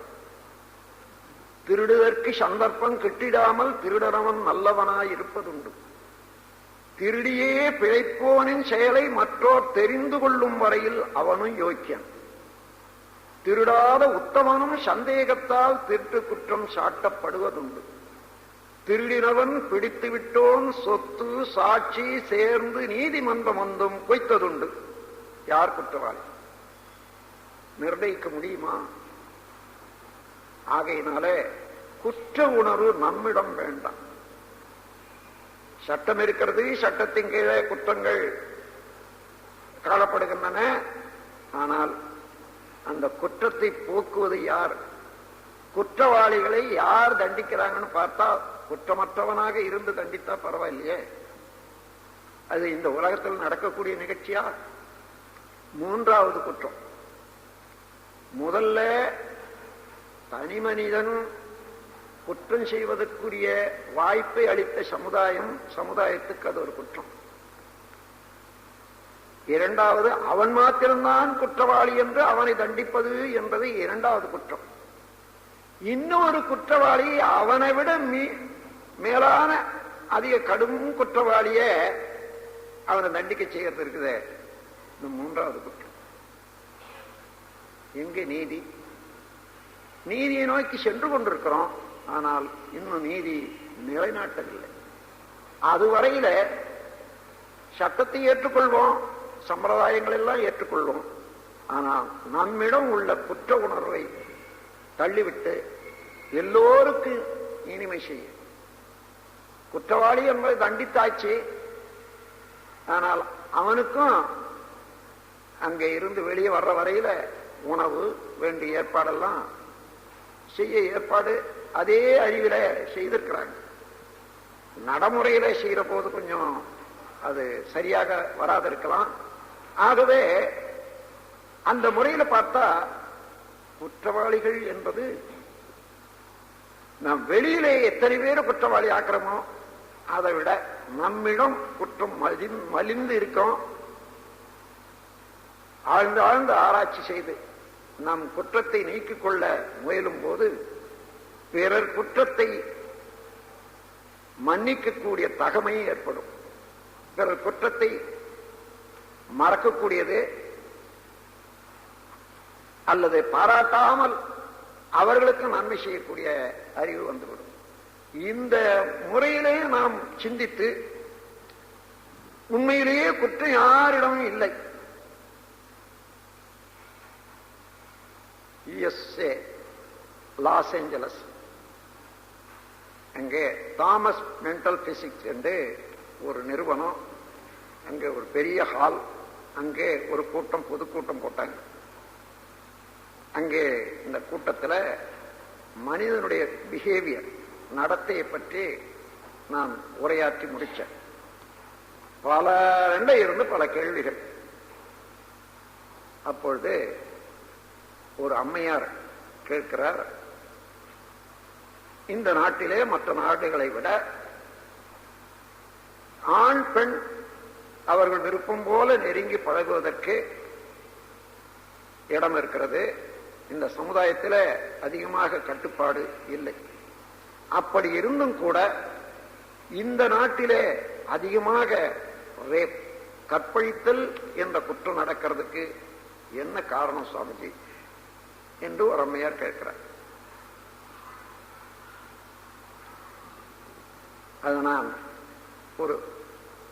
திருடுதற்கு சந்தர்ப்பம் கிட்டிடாமல் திருடனவன் நல்லவனாய் இருப்பதுண்டு. திருடியே பிழைப்போனின் செயலை மற்றோர் தெரிந்து கொள்ளும் வரையில் அவனும் யோக்கியன். திருடாத உத்தமனும் சந்தேகத்தால் திருட்டு குற்றம் சாட்டப்படுவதுண்டு. திருடினவன் பிடித்து விட்டோன் சொத்து சாட்சி சேர்ந்து நீதிமன்றம் வந்தும் கொய்த்ததுண்டு. யார் குற்றவாளி நிர்ணயிக்க முடியுமா? ஆகையினாலே குற்ற உணர்வு நம்மிடம் வேண்டாம். சட்டம் இருக்கிறது, சட்டத்தின் கீழே குற்றங்கள் காணப்படுகின்றன. ஆனால் அந்த குற்றத்தை போக்குவது யார்? குற்றவாளிகளை யார் தண்டிக்கிறாங்கன்னு பார்த்தா குற்றமற்றவனாக இருந்து தண்டித்தா பரவாயில்லையே. அது இந்த உலகத்தில் நடக்கக்கூடிய நிகழ்ச்சியா? மூன்றாவது குற்றம். முதல்ல தனி மனிதன் குற்றம் செய்வதற்குரிய வாய்ப்பை அளித்த சமுதாயத்துக்கு அது ஒரு குற்றம். இரண்டாவது, அவன் மாத்திரம்தான் குற்றவாளி என்று அவனை தண்டிப்பது என்பது இரண்டாவது குற்றம். இன்னொரு குற்றவாளி அவனை விட மேலான அதிக கடும் குற்றவாளிய அவனை தண்டிக்க செய்யறது இருக்குதே, இந்த மூன்றாவது குற்றம். எங்க நீதி? நீதியை நோக்கி சென்று கொண்டிருக்கிறோம், ஆனால் இன்னும் நீதி நிலைநாட்டவில்லை. அதுவரையில சட்டத்தை ஏற்றுக்கொள்வோம், சம்பிரதாயங்கள் எல்லாம் ஏற்றுக்கொள்வோம். ஆனால் நம்மிடம் உள்ள குற்ற உணர்வை தள்ளிவிட்டு எல்லோருக்கும் இனிமை செய்யும். குற்றவாளி என்பதை தண்டித்தாச்சு, ஆனால் அவனுக்கும் அங்கே இருந்து வெளியே வர்ற வரையில உணவு வேண்டிய ஏற்பாடெல்லாம் செய்ய ஏற்பாடு அதே அறிவில செய்திருக்கிறாங்க. நடைமுறையில செய்கிற போது கொஞ்சம் அது சரியாக வராதிருக்கலாம். ஆகவே அந்த முறையில பார்த்தா குற்றவாளிகள் என்பது நாம் வெளியிலே எத்தனை பேர் குற்றவாளி ஆக்கிறோமோ அதை விட நம்மிடம் குற்றம் மலிந்து இருக்கோம். ஆழ்ந்து ஆழ்ந்து ஆராய்ச்சி செய்து நம் குற்றத்தை நீக்கிக் கொள்ள முயலும் போது பிறர் குற்றத்தை மன்னிக்கக்கூடிய தகமை ஏற்படும். பிறர் குற்றத்தை மறக்கக்கூடியது அல்லது பாராட்டாமல் அவர்களுக்கு நன்மை செய்யக்கூடிய அறிவு வந்துவிடும். இந்த முறையிலே நாம் சிந்தித்து உண்மையிலேயே குற்றம் யாரிடமும் இல்லை. யுஎஸ்ஏ லாஸ் ஏஞ்சலஸ், அங்கே தாமஸ் மென்டல் பிசிக்ஸ் என்று ஒரு நிறுவனம், அங்கே ஒரு பெரிய ஹால், அங்கே ஒரு கூட்டம், பொதுக்கூட்டம் போட்டாங்க. அங்கே இந்த கூட்டத்தில் மனிதனுடைய பிஹேவியர், நடத்தையை பற்றி நான் உரையாற்றி முடித்தேன். பல இருந்து பல கேள்விகள். அப்பொழுது ஒரு அம்மையார் கேட்கிறார், இந்த நாட்டிலே மற்ற நாடுகளை விட ஆண் பெண் அவர்கள் விருப்பம் போல நெருங்கி பழகுவதற்கு இடம் இருக்கிறது. இந்த சமுதாயத்தில் அதிகமாக கட்டுப்பாடு இல்லை. அப்படி இருந்தும் கூட இந்த நாட்டிலே அதிகமாக ரேப், கற்பழித்தல் என்ற குற்றம் நடக்கிறதுக்கு என்ன காரணம் சுவாமிஜி என்று ஒரு அம்மையார் கேட்கிறார். அதனால்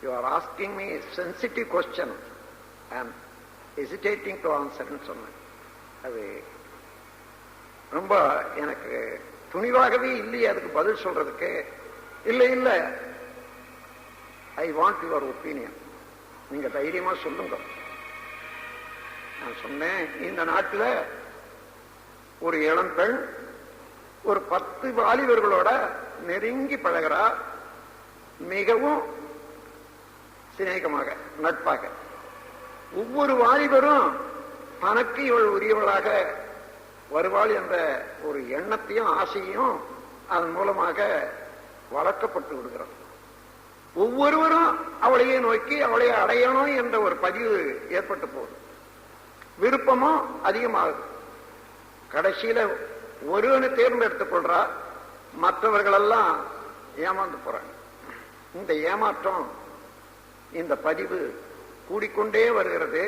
you are asking me a sensitive question, I am hesitating to answer ன்னு சொன்னேன். அது ரொம்ப எனக்கு துணிவாகவே இல்லையே அதுக்கு பதில் சொல்றதுக்கு. இல்லை இல்லை, ஐ வாண்ட் யுவர் ஒப்பீனியன், நீங்க தைரியமா சொல்லுங்க. நான் சொன்னேன், இந்த நாட்டில் ஒரு இளம் பெண் ஒரு 10 வாலிபர்களோட நெருங்கி பழகிறா, மிகவும் சிநேகமாக, நட்பாக. ஒவ்வொரு வாலிபரும் தனக்கு இவள் உரியவளாக வருவாள் என்ற ஒரு எண்ணத்தையும் ஆசையும் அதன் மூலமாக வளர்க்கப்பட்டு விடுகிறார். ஒவ்வொருவரும் அவளையே நோக்கி அவளை அடையணும் என்ற ஒரு பதிவு ஏற்பட்டு போகுது. விருப்பமும் அதிகமாகுது. கடைசியில ஒருவனை தேர்ந்தெடுத்துக் கொள்றா, மற்றவர்களெல்லாம் ஏமாந்து போறாங்க. இந்த ஏமாற்றம், இந்த பதிவு கூடிக்கொண்டே வருகிறது.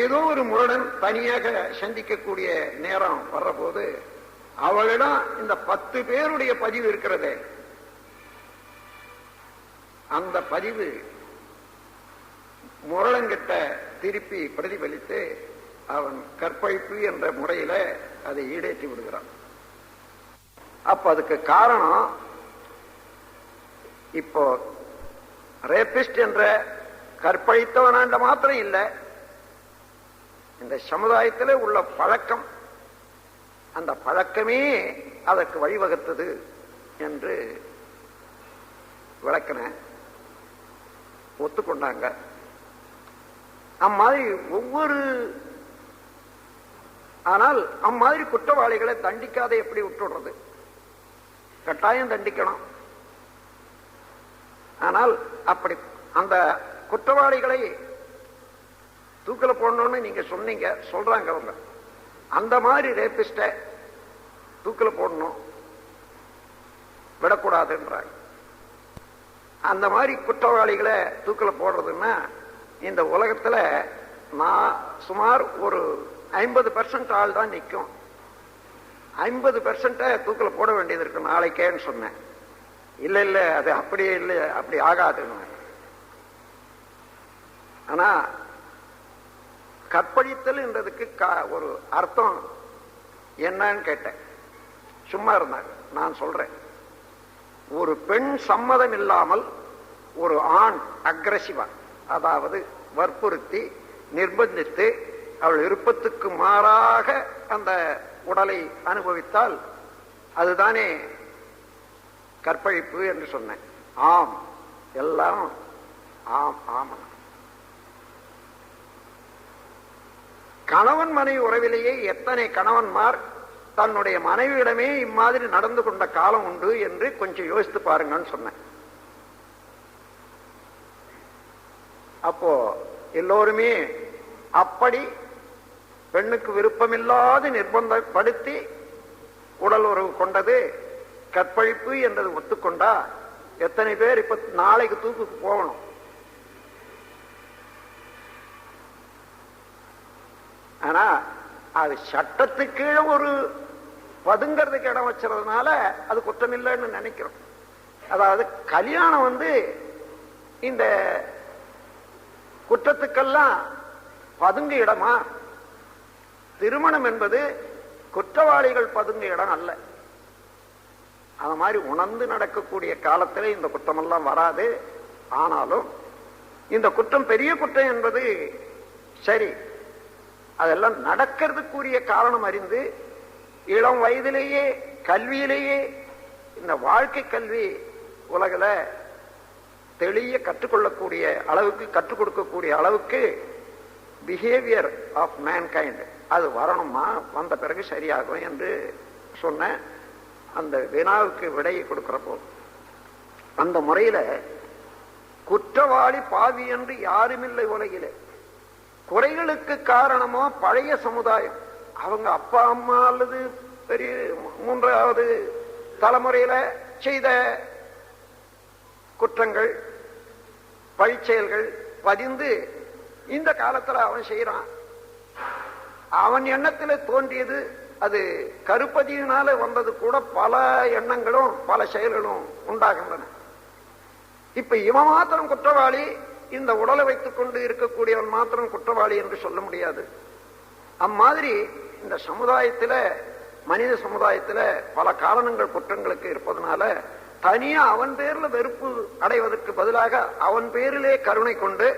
ஏதோ ஒரு முரடன் தனியாக சந்திக்கக்கூடிய நேரம் வர்ற போது அவளிடம் இந்த 10 பேருடைய பதிவு இருக்கிறதே, அந்த பதிவு முரளங்கிட்ட திருப்பி பிரதிபலித்து அவன் கற்பழிப்பு என்ற முறையில அதை ஈடேற்றி விடுகிறான். அப்ப அதுக்கு காரணம், இப்போ ரேபிஸ்ட் என்ற கற்பழித்தவனாண்ட மாத்திரம் இல்லை, இந்த சமுதாயத்தில் உள்ள பழக்கம், அந்த பழக்கமே அதற்கு வழிவகுத்தது என்று விளக்கின ஒத்துக்கொண்டாங்க. அம்மாதிரி ஆனால் அம்மாதிரி குற்றவாளிகளை தண்டிக்காத எப்படி விட்டுடுறது? கட்டாயம் தண்டிக்கணும். ஆனால் அப்படி அந்த குற்றவாளிகளை தூக்கில போடணும்னு நீங்க சொன்னீங்க, சொல்றாங்க அவங்க. அந்த மாதிரி ரேபிஸ்ட தூக்கில போடணும், விடக்கூடாதுன்றாங்க. அந்த மாதிரி குற்றவாளிகளை தூக்கில போடுறதுன்னா இந்த உலகத்துல நான் சுமார் ஒரு 50% ஆள் தான் நிற்கும். 50% தூக்கில போட வேண்டியது இருக்கு நாளைக்கேன்னு சொன்னேன். இல்ல இல்ல, அது அப்படியே இல்லை, அப்படி ஆகாதுன்னு. ஆனா கற்பழித்தல் என்றதுக்கு ஒரு அர்த்தம் என்னன்னு கேட்டேன். சும்மா இருந்தாங்க. நான் சொல்றேன், ஒரு பெண் சம்மதம் இல்லாமல் ஒரு ஆண் அக்ரசிவா, அதாவது வற்புறுத்தி நிர்பந்தித்து அவள் விருப்பத்துக்கு மாறாக அந்த உடலை அனுபவித்தால் அதுதானே கற்பழிப்பு என்று சொன்னேன். ஆம், எல்லாரும் ஆம் ஆமா. கணவன் மனைவி உறவிலேயே எத்தனை கணவன்மார் தன்னுடைய மனைவியிடமே இம்மாதிரி நடந்து கொண்ட காலம் உண்டு என்று கொஞ்சம் யோசித்து பாருங்கன்னு சொன்னேன். அப்போ எல்லோருமே அப்படி பெண்ணுக்கு விருப்பமில்லாது நிர்பந்தப்படுத்தி உடல் உறவு கொண்டது கற்பழிப்பு என்றது ஒத்துக்கொண்டா எத்தனை பேர் இப்ப நாளைக்கு தூக்குக்கு போகணும்? ஆனா அது சட்டத்துக்கு ஒரு பதுங்கிறதுக்கு இடம் வச்சதுனால அது குற்றம் இல்லைன்னு நினைக்கிறோம். அதாவது கல்யாணம் இந்த குற்றத்துக்கெல்லாம் பதுங்கு இடமா? திருமணம் என்பது குற்றவாளிகள் பதுங்கு இடம் அல்ல. அது மாதிரி உணர்ந்து நடக்கக்கூடிய காலத்தில் இந்த குற்றமெல்லாம் வராது. ஆனாலும் இந்த குற்றம் பெரிய குற்றம் என்பது சரி, அதெல்லாம் நடக்கிறதுக்குரிய காரணம் அறிந்து இளம் வயதிலேயே கல்வியிலேயே இந்த வாழ்க்கை கல்வி உலகில் தெளிய கற்றுக்கொள்ளக்கூடிய அளவுக்கு, கற்றுக் கொடுக்கக்கூடிய அளவுக்கு பிஹேவியர் ஆஃப் மேன்கைண்ட் அது வரணுமா, வந்த பிறகு சரியாகும் என்று சொன்ன அந்த வினாவுக்கு விடையை கொடுக்கிறப்போ அந்த முறையில குற்றவாளி பாவி என்று யாருமில்லை உலகிலே. குறைகளுக்கு காரணமோ பழைய சமுதாயம், அவங்க அப்பா அம்மா அல்லது பெரிய 3வது தலைமுறையில செய்த குற்றங்கள் பழிச்செயல்கள் பதிந்து இந்த காலத்துல அவன் செய்யறான். அவன் எண்ணத்துல தோன்றியது அது கருப்பதியினால வந்தது கூட பல எண்ணங்களும் பல செயல்களும் உண்டாகின்றன. இப்ப இவன் மாத்திரம் குற்றவாளி, இந்த உடலை வைத்துக் கொண்டு இருக்கக்கூடியவன் மாத்திரம் குற்றவாளி என்று சொல்ல முடியாது. அம்மாதிரி இந்த சமுதாயத்துல, மனித சமுதாயத்துல பல காரணங்கள் குற்றங்களுக்கு இருப்பதனால தனியா அவன் பேர்ல வெறுப்பு அடைவதற்கு பதிலாக அவன் பேரிலே கருணை கொண்டு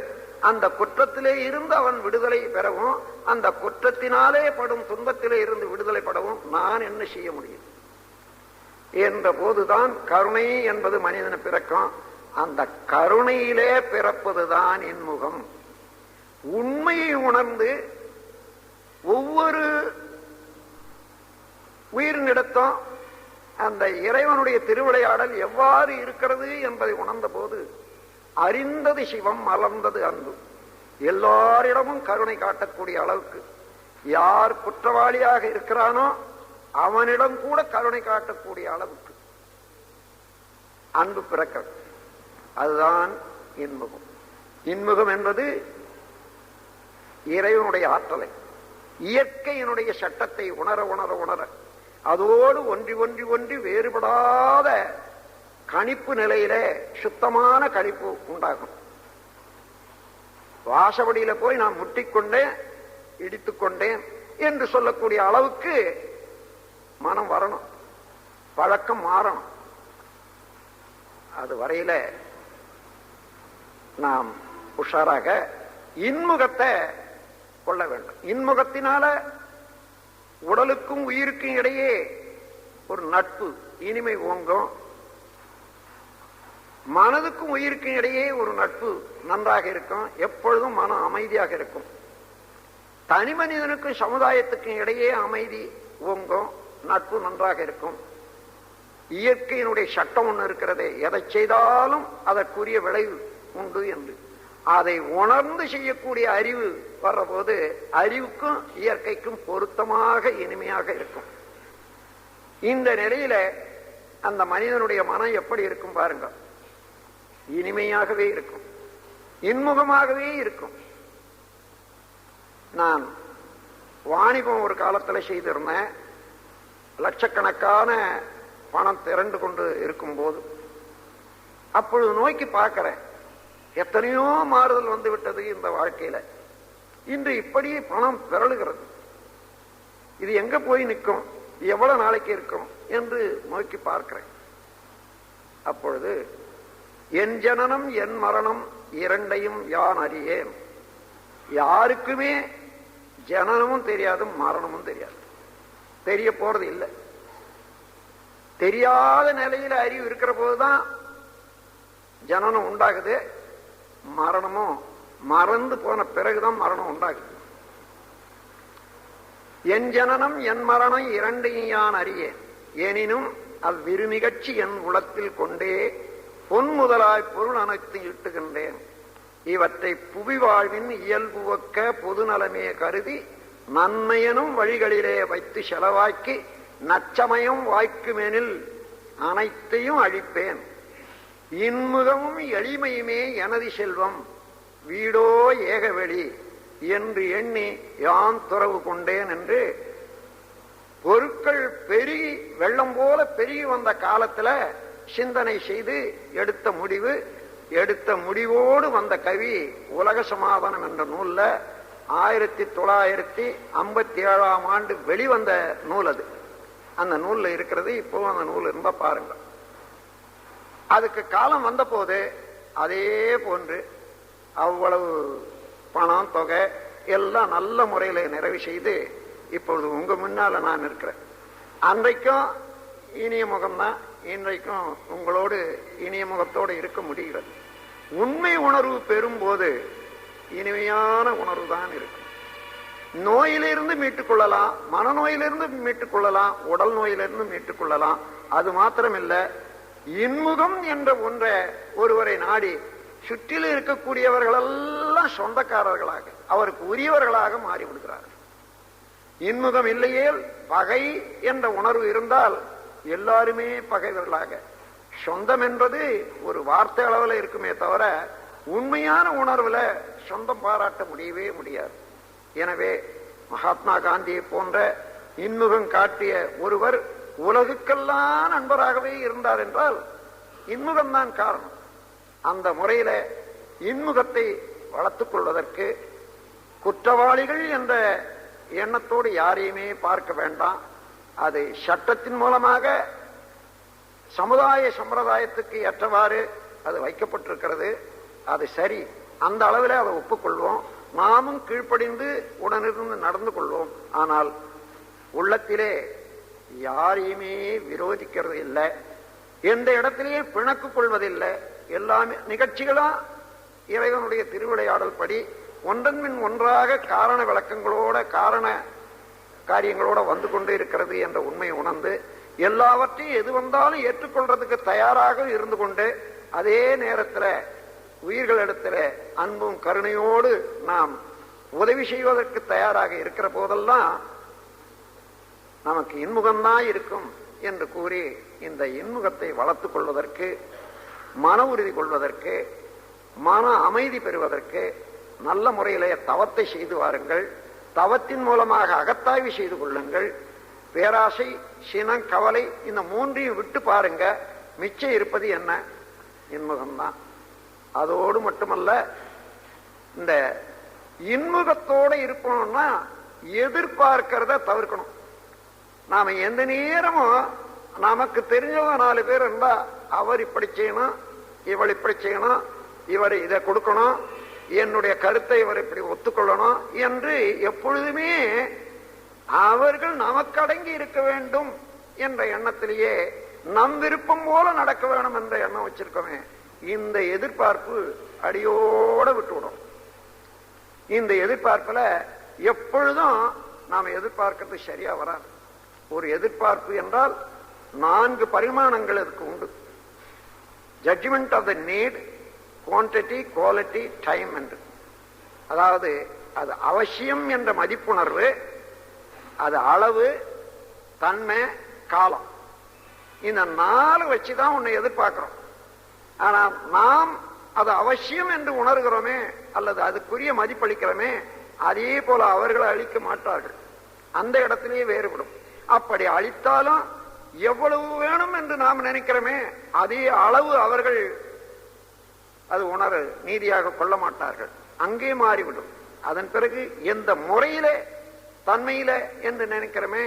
அந்த குற்றத்திலே இருந்து அவன் விடுதலை பெறவும், அந்த குற்றத்தினாலே படும் துன்பத்திலே இருந்து விடுதலை பெறவும் நான் என்ன செய்ய முடியும் என்ற போதுதான் கருணை என்பது மனிதனை பிறக்கும். அந்த கருணையிலே பிறப்பதுதான் இன்முகம். உண்மையை உணர்ந்து ஒவ்வொரு உயிரினிடத்தும் அந்த இறைவனுடைய திருவிளையாடல் எவ்வாறு இருக்கிறது என்பதை உணர்ந்த போது அறிந்தது சிவம், மலர்ந்தது அன்பு. எல்லாரிடமும் கருணை காட்டக்கூடிய அளவுக்கு, யார் குற்றவாளியாக இருக்கிறானோ அவனிடம் கூட கருணை காட்டக்கூடிய அளவுக்கு அன்பு பிறக்க. அதுதான் இன்முகம். இன்முகம் என்பது இறைவனுடைய ஆற்றலை, இயற்கையினுடைய சட்டத்தை உணர உணர உணர அதோடு ஒன்றி ஒன்றி ஒன்றி வேறுபடாத கணிப்பு நிலையில சுத்தமான கணிப்பு உண்டாகும். வாசப்படியில போய் நான் முட்டிக்கொண்டேன், இடித்துக்கொண்டேன் என்று சொல்லக்கூடிய அளவுக்கு மனம் வரணும், பழக்கம் மாறணும். அது வரையில நாம் உஷாராக இன்முகத்தை கொள்ள வேண்டும். இன்முகத்தினால உடலுக்கும் உயிருக்கும் இடையே ஒரு நட்பு, இனிமை ஓங்கும். மனதுக்கும் உயிருக்கும் இடையே ஒரு நட்பு நன்றாக இருக்கும். எப்பொழுதும் மனம் அமைதியாக இருக்கும். தனி மனிதனுக்கும் சமுதாயத்துக்கும் இடையே அமைதி ஓங்கும், நட்பு நன்றாக இருக்கும். இயற்கையினுடைய சட்டம் ஒன்று இருக்கிறதே, எதை செய்தாலும் அதற்குரிய விளைவு உண்டு என்று அதை உணர்ந்து செய்யக்கூடிய அறிவு வர்ற போது அறிவுக்கும் இயற்கைக்கும் பொருத்தமாக இனிமையாக இருக்கும். இந்த நிலையில அந்த மனிதனுடைய மனம் எப்படி இருக்கும் பாருங்க, இனிமையாகவே இருக்கும், இன்முகமாகவே இருக்கும். நான் வாணிபம் ஒரு காலத்தில் செய்திருந்தேன். லட்சக்கணக்கான பணம் திரண்டு கொண்டு இருக்கும் போது அப்பொழுது நோக்கி பார்க்கிறேன், எத்தனையோ மாறுதல் வந்து விட்டது இந்த வாழ்க்கையில. இன்று இப்படியே பணம் பிறழுகிறது, இது எங்க போய் நிற்கும், எவ்வளவு நாளைக்கு இருக்கும் என்று நோக்கி பார்க்கிறேன். அப்பொழுது என் ஜனனம் என் மரணம் இரண்டையும் யான் அறியேன். யாருக்குமே ஜனனமும் தெரியாது, மரணமும் தெரியாது, தெரிய போறது இல்லை. தெரியாத நிலையில அறிவு இருக்கிற போதுதான் ஜனனம் உண்டாகுது, மரணமும் மறந்து போன பிறகுதான் மரணம் உண்டாகுது. என் ஜனனம் என் மரணம் இரண்டையும் யான் அறியேன். எனினும் அவ்விரு நிகழ்ச்சி என் உளத்தில் கொண்டே பொன் முதலாய் பொருள் அனைத்து இட்டுகின்றேன். இவற்றை புவி வாழ்வின் இயல்புவக்க பொது நலமே கருதி நன்மையனும் வழிகளிலே வைத்து செலவாக்கி நச்சமயம் வாய்க்குமெனில் அனைத்தையும் அழிப்பேன். இன்முகமும் எளிமையுமே எனது செல்வம், வீடோ ஏகவெளி என்று எண்ணி யான் துறவு கொண்டேன் என்று பொருட்கள் பெருகி வெள்ளம் போல பெருகி வந்த காலத்துல சிந்தனை செய்து எடுத்த முடிவோடு வந்த கவி உலக சமாதானம் என்ற நூல்ல 1957 வெளிவந்த நூல் அது. அந்த நூல்ல இருக்கிறது. இப்போ அந்த நூல் இருந்தா பாருங்க. அதுக்கு காலம் வந்த போது அதே போன்று அவ்வளவு பணம் தொகை எல்லாம் நல்ல முறையில நிறைவு செய்து இப்பொழுது உங்க முன்னால நான் இருக்கிறேன். அன்றைக்கும் இனிய முகம்தான், இன்றைக்கும் உங்களோடு இனிய முகத்தோடு இருக்க முடிகிறது. உண்மை உணர்வு பெறும்போது இனிமையான உணர்வு தான் இருக்கும். நோயிலிருந்து மீட்டுக் கொள்ளலாம், மனநோயிலிருந்து மீட்டுக் கொள்ளலாம், உடல் நோயிலிருந்து மீட்டுக் கொள்ளலாம். அது மாத்திரமில்ல, இன்முகம் என்ற ஒன்றை ஒருவரை நாடி சுற்றில இருக்கக்கூடியவர்கள் எல்லாம் சொந்தக்காரர்களாக அவருக்கு உரியவர்களாக மாறிவிடுகிறார்கள். இன்முகம் இல்லையே பகை என்ற உணர்வு இருந்தால் எல்லாருமே பகைவர்களாக, சொந்தம் என்பது ஒரு வார்த்தை அளவில் இருக்குமே தவிர உண்மையான உணர்வுல சொந்தம் பாராட்ட முடியவே முடியாது. எனவே மகாத்மா காந்தியை போன்ற இன்முகம் காட்டிய ஒருவர் உலகுக்கெல்லாம் நண்பராகவே இருந்தார் என்றால் இன்முகம்தான் காரணம். அந்த முறையில இன்முகத்தை வளர்த்துக் கொள்வதற்கு குற்றவாளிகள் என்ற எண்ணத்தோடு யாரையுமே பார்க்க வேண்டாம். அது சட்டத்தின் மூலமாக சமுதாய சம்பிரதாயத்துக்கு ஏற்றவாறு அது வைக்கப்பட்டிருக்கிறது. அது சரி, அந்த அளவில் அதை ஒப்புக்கொள்வோம். நாமும் கீழ்ப்படிந்து உடனிருந்து நடந்து கொள்வோம். ஆனால் உள்ளத்திலே யாரையுமே விரோதிக்கிறது இல்லை, எந்த இடத்திலேயே பிணக்கு கொள்வதில்லை. எல்லாமே நிகழ்ச்சிகளா இறைவனுடைய திருவிளையாடல் படி ஒன்றன் பின் ஒன்றாக காரண விளக்கங்களோட காரண காரியங்களோட வந்து கொண்டு இருக்கிறது என்ற உண்மையை உணர்ந்து எல்லாவற்றையும் எது வந்தாலும் ஏற்றுக்கொள்றதுக்கு தயாராக இருந்து கொண்டு அதே நேரத்தில் உயிர்களிடத்துல அன்பும் கருணையோடு நாம் உதவி செய்வதற்கு தயாராக இருக்கிற போதெல்லாம் நமக்கு இன்முகம்தான் இருக்கும் என்று கூறி இந்த இன்முகத்தை வளர்த்துக் கொள்வதற்கு, மன உறுதி கொள்வதற்கு, மன அமைதி பெறுவதற்கு நல்ல முறையிலே தவத்தை செய்து வாருங்கள். தவத்தின் மூலமாக அகத்தாய்வு செய்து கொள்ளுங்கள். பேராசை, சினம், கவலை இந்த மூன்றையும் விட்டு பாருங்க. மிச்சம் இருப்பது என்ன? இன்முகம்தான். அதோடு மட்டுமல்ல, இந்த இன்முகத்தோட இருக்கணும்னா எதிர்பார்க்கிறத தவிர்க்கணும். நாம எந்த நேரமும் நமக்கு தெரிஞ்சவங்க 4 பேர் இருந்தா அவர் இப்படி செய்யணும், இவள் இப்படி செய்யணும், இவர் இதை கொடுக்கணும், என்னுடைய கருத்தை இவர் இப்படி ஒத்துக்கொள்ளணும் என்று எப்பொழுதுமே அவர்கள் நமக்கு அடங்கி இருக்க வேண்டும் என்ற எண்ணத்திலேயே நம் விருப்பம் போல நடக்க வேணும் என்ற எண்ணம் வச்சிருக்கோமே, இந்த எதிர்பார்ப்பு அடியோட விட்டுவிடும். இந்த எதிர்பார்ப்புல எப்பொழுதும் நாம் எதிர்பார்க்கிறது சரியா வராது. ஒரு எதிர்பார்ப்பு என்றால் 4 பரிமாணங்கள் அதுக்கு உண்டு. Judgement of the need, quantity, quality, time என்று. அதாவது அது அவசியம் என்ற மதிப்புணர்வு, அது அளவு, தன்மை, காலம். இந்த 4 வச்சுதான் உன்னை எதிர்பார்க்கிறோம். ஆனா நாம் அது அவசியம் என்று உணர்கிறோமே அல்லது அதுக்குரிய மதிப்பளிக்கிறோமே, அதே போல அவர்களை அளிக்க மாட்டார்கள். அந்த இடத்திலேயே வேறுபடும். அப்படி அளித்தாலும் எவ்வளவு வேணும் என்று நாம் நினைக்கிறோமே அதே அளவு அவர்கள் அது உணர நீதியாக கொள்ள மாட்டார்கள். அங்கே மாறிவிடும். அதன் பிறகு எந்த முறையிலே தன்மையில என்று நினைக்கிறோமே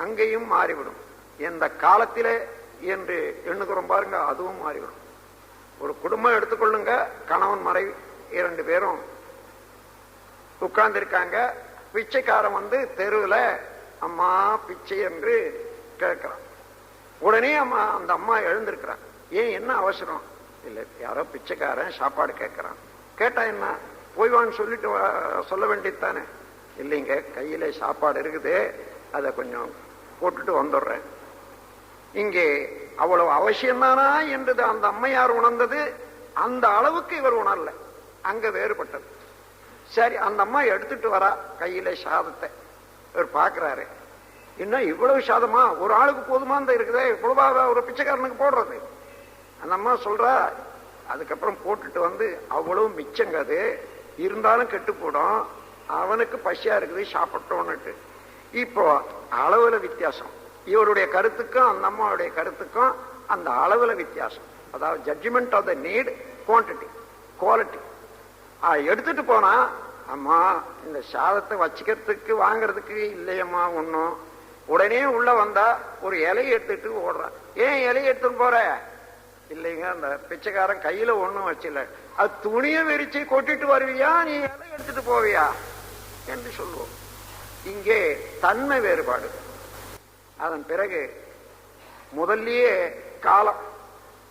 அங்கேயும் மாறிவிடும். எந்த காலத்திலே என்று எண்ணுகிறோம் பாருங்க, அதுவும் மாறிவிடும். ஒரு குடும்பம் எடுத்துக்கொள்ளுங்க. கணவன் மனைவி 2 பேரும் உட்கார்ந்து இருக்காங்க. பிச்சைக்காரன் வந்து தெருவில் அம்மா பிச்சை என்று கேட்கிறான். உடனே அந்த அம்மா எழுந்திருக்கிறான். ஏன், என்ன அவசரம்? இல்லை, யாரோ பிச்சைக்காரன் சாப்பாடு கேட்கிறான். கேட்டா என்ன, போய்வான்னு சொல்லிட்டு சொல்ல வேண்டியதுதானே? இல்லைங்க, கையில சாப்பாடு இருக்குது, அதை கொஞ்சம் போட்டுட்டு வந்துடுறேன். இங்கே அவ்வளவு அவசியம்தானா என்று அந்த அம்மையார் உணர்ந்தது. அந்த அளவுக்கு இவர் உணரல. அங்க வேறுபட்டது. சரி, அந்த அம்மா எடுத்துட்டு வரா கையில சாதத்தை. இவர் பாக்குறாரு, இன்னும் இவ்வளவு சாதமா, ஒரு ஆளுக்கு போதுமா இருக்குதே, இவ்வளவா ஒரு பிச்சைக்காரனுக்கு போடுறது? அந்த அம்மா சொல்றா, அதுக்கப்புறம் போட்டுட்டு வந்து அவ்வளவு மிச்சங்க, அது இருந்தாலும் கெட்டு போடும், அவனுக்கு பசியா இருக்குது சாப்பிட்டோன்னுட்டு. இப்போ அளவுல வித்தியாசம். இவருடைய கருத்துக்கும் அந்த அம்மாவுடைய கருத்துக்கும் அந்த அளவுல வித்தியாசம். அதாவது judgement of the need, quantity, quality. எடுத்துட்டு போனா, அம்மா இந்த சாதத்தை வச்சுக்கிறதுக்கு வாங்கறதுக்கு இல்லையம்மா ஒன்னும். உடனே உள்ள வந்தா ஒரு இலையை எடுத்துட்டு ஓடுறான். ஏன் இலையை எடுத்துட்டு போற? இல்லைங்க, அந்த பிச்சைக்காரன் கையில ஒண்ணும் வச்சில்ல, அது துணியை விரிச்சு கொட்டிட்டு வருவியா, நீ இலை எடுத்துட்டு போவியா என்று சொல்லுவோம். இங்கே தன்மை வேறுபாடு. அதன் பிறகு முதல்லயே காலம்.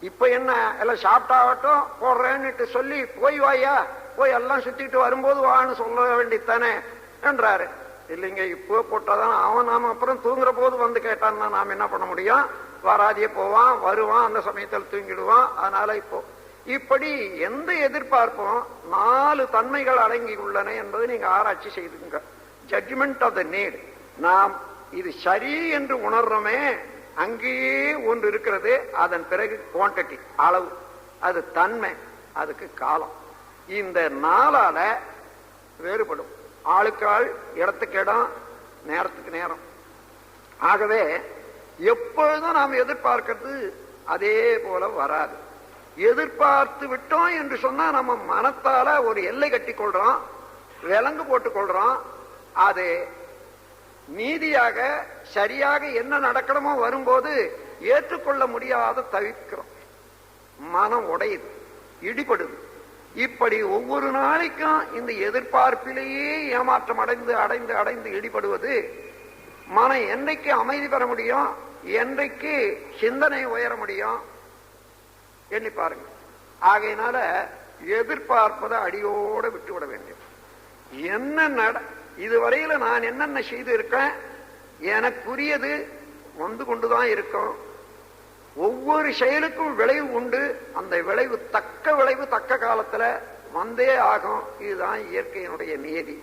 இப்ப என்ன, எல்லாம் சாப்பிட்டாகட்டும் போடுறேன்னுட்டு சொல்லி போய் வாயா, போய் எல்லாம் சுத்திட்டு வரும்போது வான்னு சொல்ல வேண்டித்தானே என்றாரு. இல்லைங்க, இப்போ போட்டாதான் அவன் நாம அப்புறம் தூங்குற போது வந்து கேட்டான்னா நாம் என்ன பண்ண முடியும்? வராதியே போவான், வருவான், அந்த சமயத்தில் தூங்கிடுவான். அதனால இப்போ இப்படி எந்த எதிர்பார்ப்பும் 4 தன்மைகள் அடங்கி உள்ளன என்பதை நீங்க ஆராய்ச்சி செய்துங்க. ஜட்ஜ்மெண்ட் ஆஃப் த நீட், நாம் இது சரி என்று உணர்றோமே, அங்கேயே ஒன்று இருக்கிறது. அதன் பிறகு குவான்டிட்டி, அளவு, அது தன்மை, அதுக்கு காலம். இந்த 4ஆல வேறுபடும். ஆளுக்கு ஆள், இடத்துக்கு இடம், நேரத்துக்கு நேரம். ஆகவே எப்பொழுதும் நாம் எதிர்பார்க்கிறது அதே போல வராது. எதிர்பார்த்து விட்டோம் என்று சொன்னா நம்ம மனத்தால ஒரு எல்லை கட்டி கொள்றோம், விலங்கு போட்டுக் கொள்றோம். அது நீதியாக சரியாக என்ன நடக்கணுமோ வரும்போது ஏற்றுக்கொள்ள முடியாத தவிர்க்கிறோம். மனம் உடையுது, இடிபடுது. இப்படி ஒவ்வொரு நாளைக்கும் இந்த எதிர்பார்ப்பிலேயே ஏமாற்றம் அடைந்து அடைந்து அடைந்து இடிபடுவது மனம் என்றைக்கு அமைதி பெற முடியும், என்றைக்கு சிந்தனை உயர முடியும் எண்ணி பாருங்க. ஆகையினால எதிர்பார்ப்பதை அடியோடு விட்டுவிட வேண்டும். என்ன இதுவரையில நான் என்னென்ன செய்து இருக்கேன், எனக்குரியது வந்து கொண்டுதான் இருக்கும். ஒவ்வொரு செயலுக்கும் விளைவு உண்டு. அந்த விளைவு தக்க காலத்துல வந்தே ஆகும். இதுதான் இயற்கையினுடைய நியதி.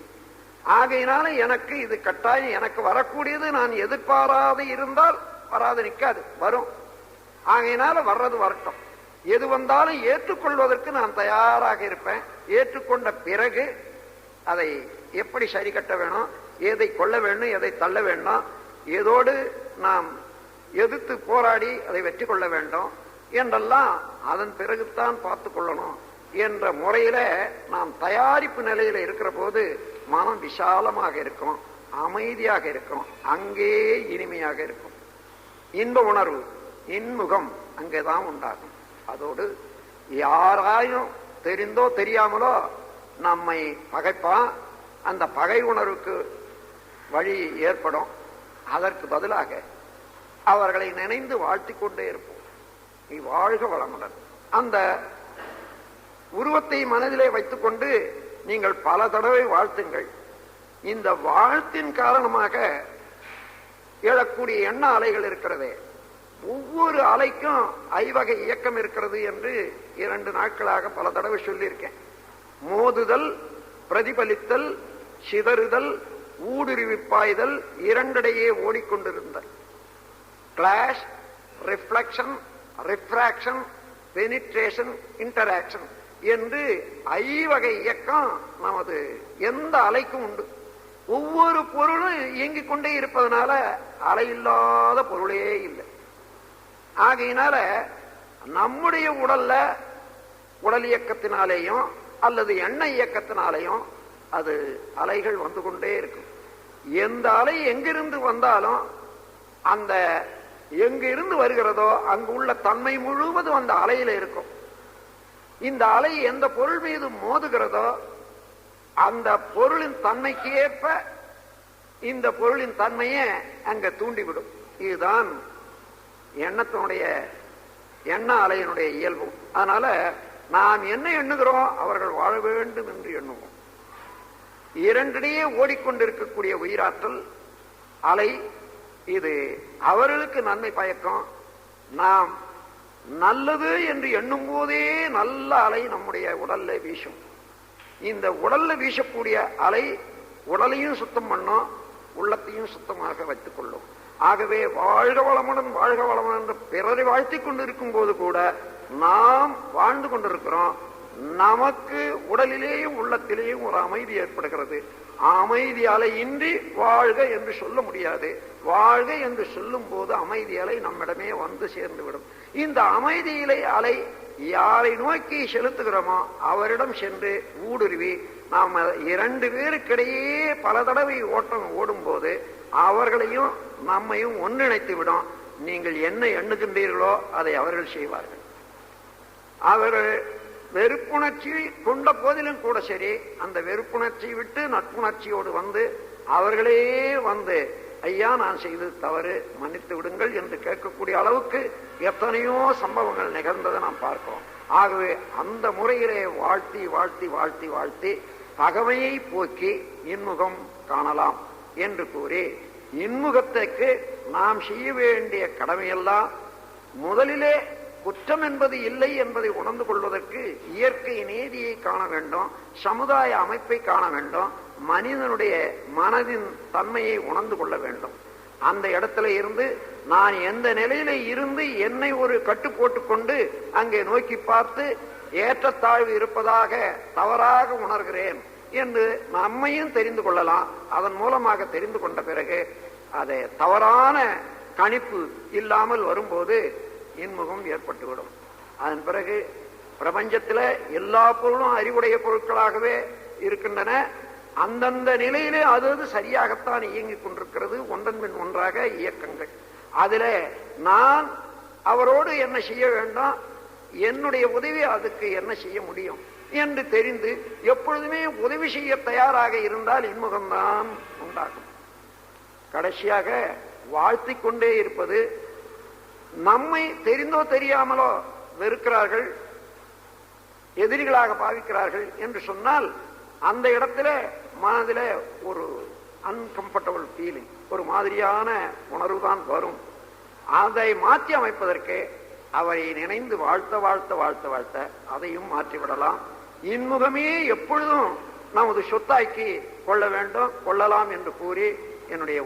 ஆகையினால எனக்கு இது கட்டாயம். எனக்கு வரக்கூடியது நான் எதிர்பாராது இருந்தால் வராது நிற்காது, வரும். ஆகையினால வர்றது வரட்டும். எது வந்தாலும் ஏற்றுக்கொள்வதற்கு நான் தயாராக இருப்பேன். ஏற்றுக்கொண்ட பிறகு அதை எப்படி சரி கட்ட வேணும், எதை கொள்ள வேண்டும், எதை தள்ள வேண்டும், ஏதோடு நாம் எதிர்த்து போராடி அதை வெற்றி கொள்ள வேண்டும் என்றெல்லாம் அதன் பிறகுத்தான் பார்த்து கொள்ளணும் என்ற முறையில நாம் தயாரிப்பு நிலையில இருக்கிற போது மனம் விசாலமாக இருக்கும், அமைதியாக இருக்கும், அங்கே இனிமையாக இருக்கும். இன்ப உணர்வு, இன்முகம் அங்கேதான் உண்டாகும். அதோடு யாராயும் தெரிந்தோ தெரியாமலோ நம்மை பகைப்பான். அந்த பகை உணர்வுக்கு வழி ஏற்படும். அதற்கு பதிலாக அவர்களை நினைந்து வாழ்த்திக் கொண்டே இருப்போம். நீ வாழ்க வளமுடன். அந்த உருவத்தை மனதிலே வைத்துக் கொண்டு நீங்கள் பல தடவை வாழ்த்துங்கள். இந்த வாழ்த்தின் காரணமாக எழக்கூடிய எண்ண அலைகள் இருக்கிறதே, ஒவ்வொரு அலைக்கும் ஐவகை இயக்கம் இருக்கிறது என்று 2 நாட்களாக பல தடவை சொல்லியிருக்கேன். மோதுதல், பிரதிபலித்தல், சிதறுதல், ஊடுருவிப்பாய்தல், இரண்டிடையே ஓடிக்கொண்டிருந்தல். Clash, reflection, refraction, penetration, interaction என்று ஐவகை இயக்கம் நமது எந்த அலைக்கும் உண்டு. ஒவ்வொரு பொருளும் இயங்கிக் கொண்டே இருப்பதனால அலையில்லாத பொருளே இல்லை. ஆகையினால நம்முடைய உடல்ல உடல் இயக்கத்தினாலேயும் அல்லது எண்ணெய் இயக்கத்தினாலேயும் அது அலைகள் வந்து கொண்டே இருக்கும். எந்த அலை எங்கிருந்து வந்தாலும் அந்த எங்கிருந்து வருகிறதோ அங்கு உள்ள தன்மை முழுவதும் அந்த அலையில இருக்கும். இந்த அலை எந்த பொருள் மீது மோதுகிறதோ அந்த பொருளின் தன்மைக்கு ஏற்ப இந்த பொருளின் தன்மையை அங்க தூண்டிவிடும். இதுதான் எண்ணத்தினுடைய எண்ண அலையினுடைய இயல்பு. அதனால நாம் என்ன எண்ணுகிறோம், அவர்கள் வாழ வேண்டும் என்று எண்ணுவோம். இரண்டிடையே ஓடிக்கொண்டிருக்கக்கூடிய உயிராற்றல் அலை, இது அவர்களுக்கு நன்மை பயக்கும். நாம் நல்லது என்று எண்ணும் போதே நல்ல அலை நம்முடைய உடல்ல வீசும். இந்த உடல்ல வீசக்கூடிய அலை உடலையும் சுத்தம் பண்ணும், உள்ளத்தையும் சுத்தமாக வைத்துக் கொள்ளும். ஆகவே வாழ்க வளமுடன் வாழ்க வளமுடன் என்று பிறரை வாழ்த்திக் கொண்டிருக்கும் போது கூட நாம் வாழ்ந்து கொண்டிருக்கிறோம். நமக்கு உடலிலேயும் உள்ளத்திலேயும் ஒரு அமைதி ஏற்படுகிறது. அமைதி அலை இன்றி வாழ்க என்று சொல்ல முடியாது. வாழ்க என்று சொல்லும் போது அமைதி அலை நம்மிடமே வந்து சேர்ந்து விடும். இந்த அமைதியிலே அலை யாரை நோக்கி செலுத்துகிறோமோ அவரிடம் சென்று ஊடுருவி நாம் 2 பேருக்கிடையே பல தடவை ஓட்டம் ஓடும் போது அவர்களையும் நம்மையும் ஒன்றிணைத்து விடும். நீங்கள் என்ன எண்ணுகின்றீர்களோ அதை அவர்கள் செய்வார்கள். அவர்கள் வெறுப்புணர்ச்சி கொண்ட போதிலும் கூட சரி, அந்த வெறுப்புணர்ச்சி விட்டு நட்புணர்ச்சியோடு வந்து அவர்களே வந்து ஐயா நான் செய்தது தவறு, மன்னித்து விடுங்கள் என்று கேட்கக்கூடிய அளவுக்கு எத்தனையோ சம்பவங்கள் நிகழ்ந்ததை நாம் பார்க்கிறோம். ஆகவே அந்த முறையிலே வாழ்த்தி வாழ்த்தி வாழ்த்தி வாழ்த்தி பகைமையை போக்கி இன்முகம் காணலாம் என்று கூறி, இன்முகத்துக்கு நாம் செய்ய வேண்டிய கடமையெல்லாம் முதலிலே குற்றம் என்பது இல்லை என்பதை உணர்ந்து கொள்வதற்கு இயற்கை நீதியை காண வேண்டும், சமுதாய அமைப்பை காண வேண்டும், மனிதனுடைய மனதின் தன்மையை உணர்ந்து கொள்ள வேண்டும். அந்த இடத்துல இருந்து நான் எந்த நிலையில இருந்து என்னை ஒரு கட்டு போட்டுக் கொண்டு அங்கே நோக்கி பார்த்து ஏற்றத்தாழ்வு இருப்பதாக தவறாக உணர்கிறேன் என்று நம்மையும் தெரிந்து கொள்ளலாம். அதன் மூலமாக தெரிந்து கொண்ட பிறகு அதை தவறான கணிப்பு இல்லாமல் வரும்போது இன்முகம் ஏற்பட்டுவிடும். அதன் பிறகு பிரபஞ்சத்தில் எல்லா பொருளும் அறிவுடைய பொருட்களாகவே இருக்கின்றன. அந்தந்த நிலையிலே அது சரியாகத்தான் இயங்கிக் கொண்டிருக்கிறது. ஒன்றன் பின் ஒன்றாக இயக்கங்கள். அதுல நான் அவரோடு என்ன செய்ய வேண்டும், என்னுடைய உதவி அதுக்கு என்ன செய்ய முடியும் என்று தெரிந்து எப்பொழுதுமே உதவி செய்ய தயாராக இருந்தால் இன்முகம்தான் உண்டாகும். கடைசியாக வாழ்த்திக் கொண்டே இருப்பது, நம்மை தெரிந்தோ தெரியாமலோ வெறுக்கிறார்கள், எதிரிகளாக பாவிக்கிறார்கள் என்று சொன்னால் அந்த இடத்துல மனதில் ஒரு அன்கம்ஃபர்டபுள் ஃபீலிங், ஒரு மாதிரியான உணர்வு தான் வரும். அதை மாற்றி அமைப்பதற்கு அவரை நினைந்து வாழ்த்த வாழ்த்த வாழ்த்த வாழ்த்த அதையும் மாற்றிவிடலாம். இன்முகமே எப்பொழுதும் நமது சொத்தாக்கி கொள்ள வேண்டும், கொள்ளலாம் என்று கூறி என்னுடைய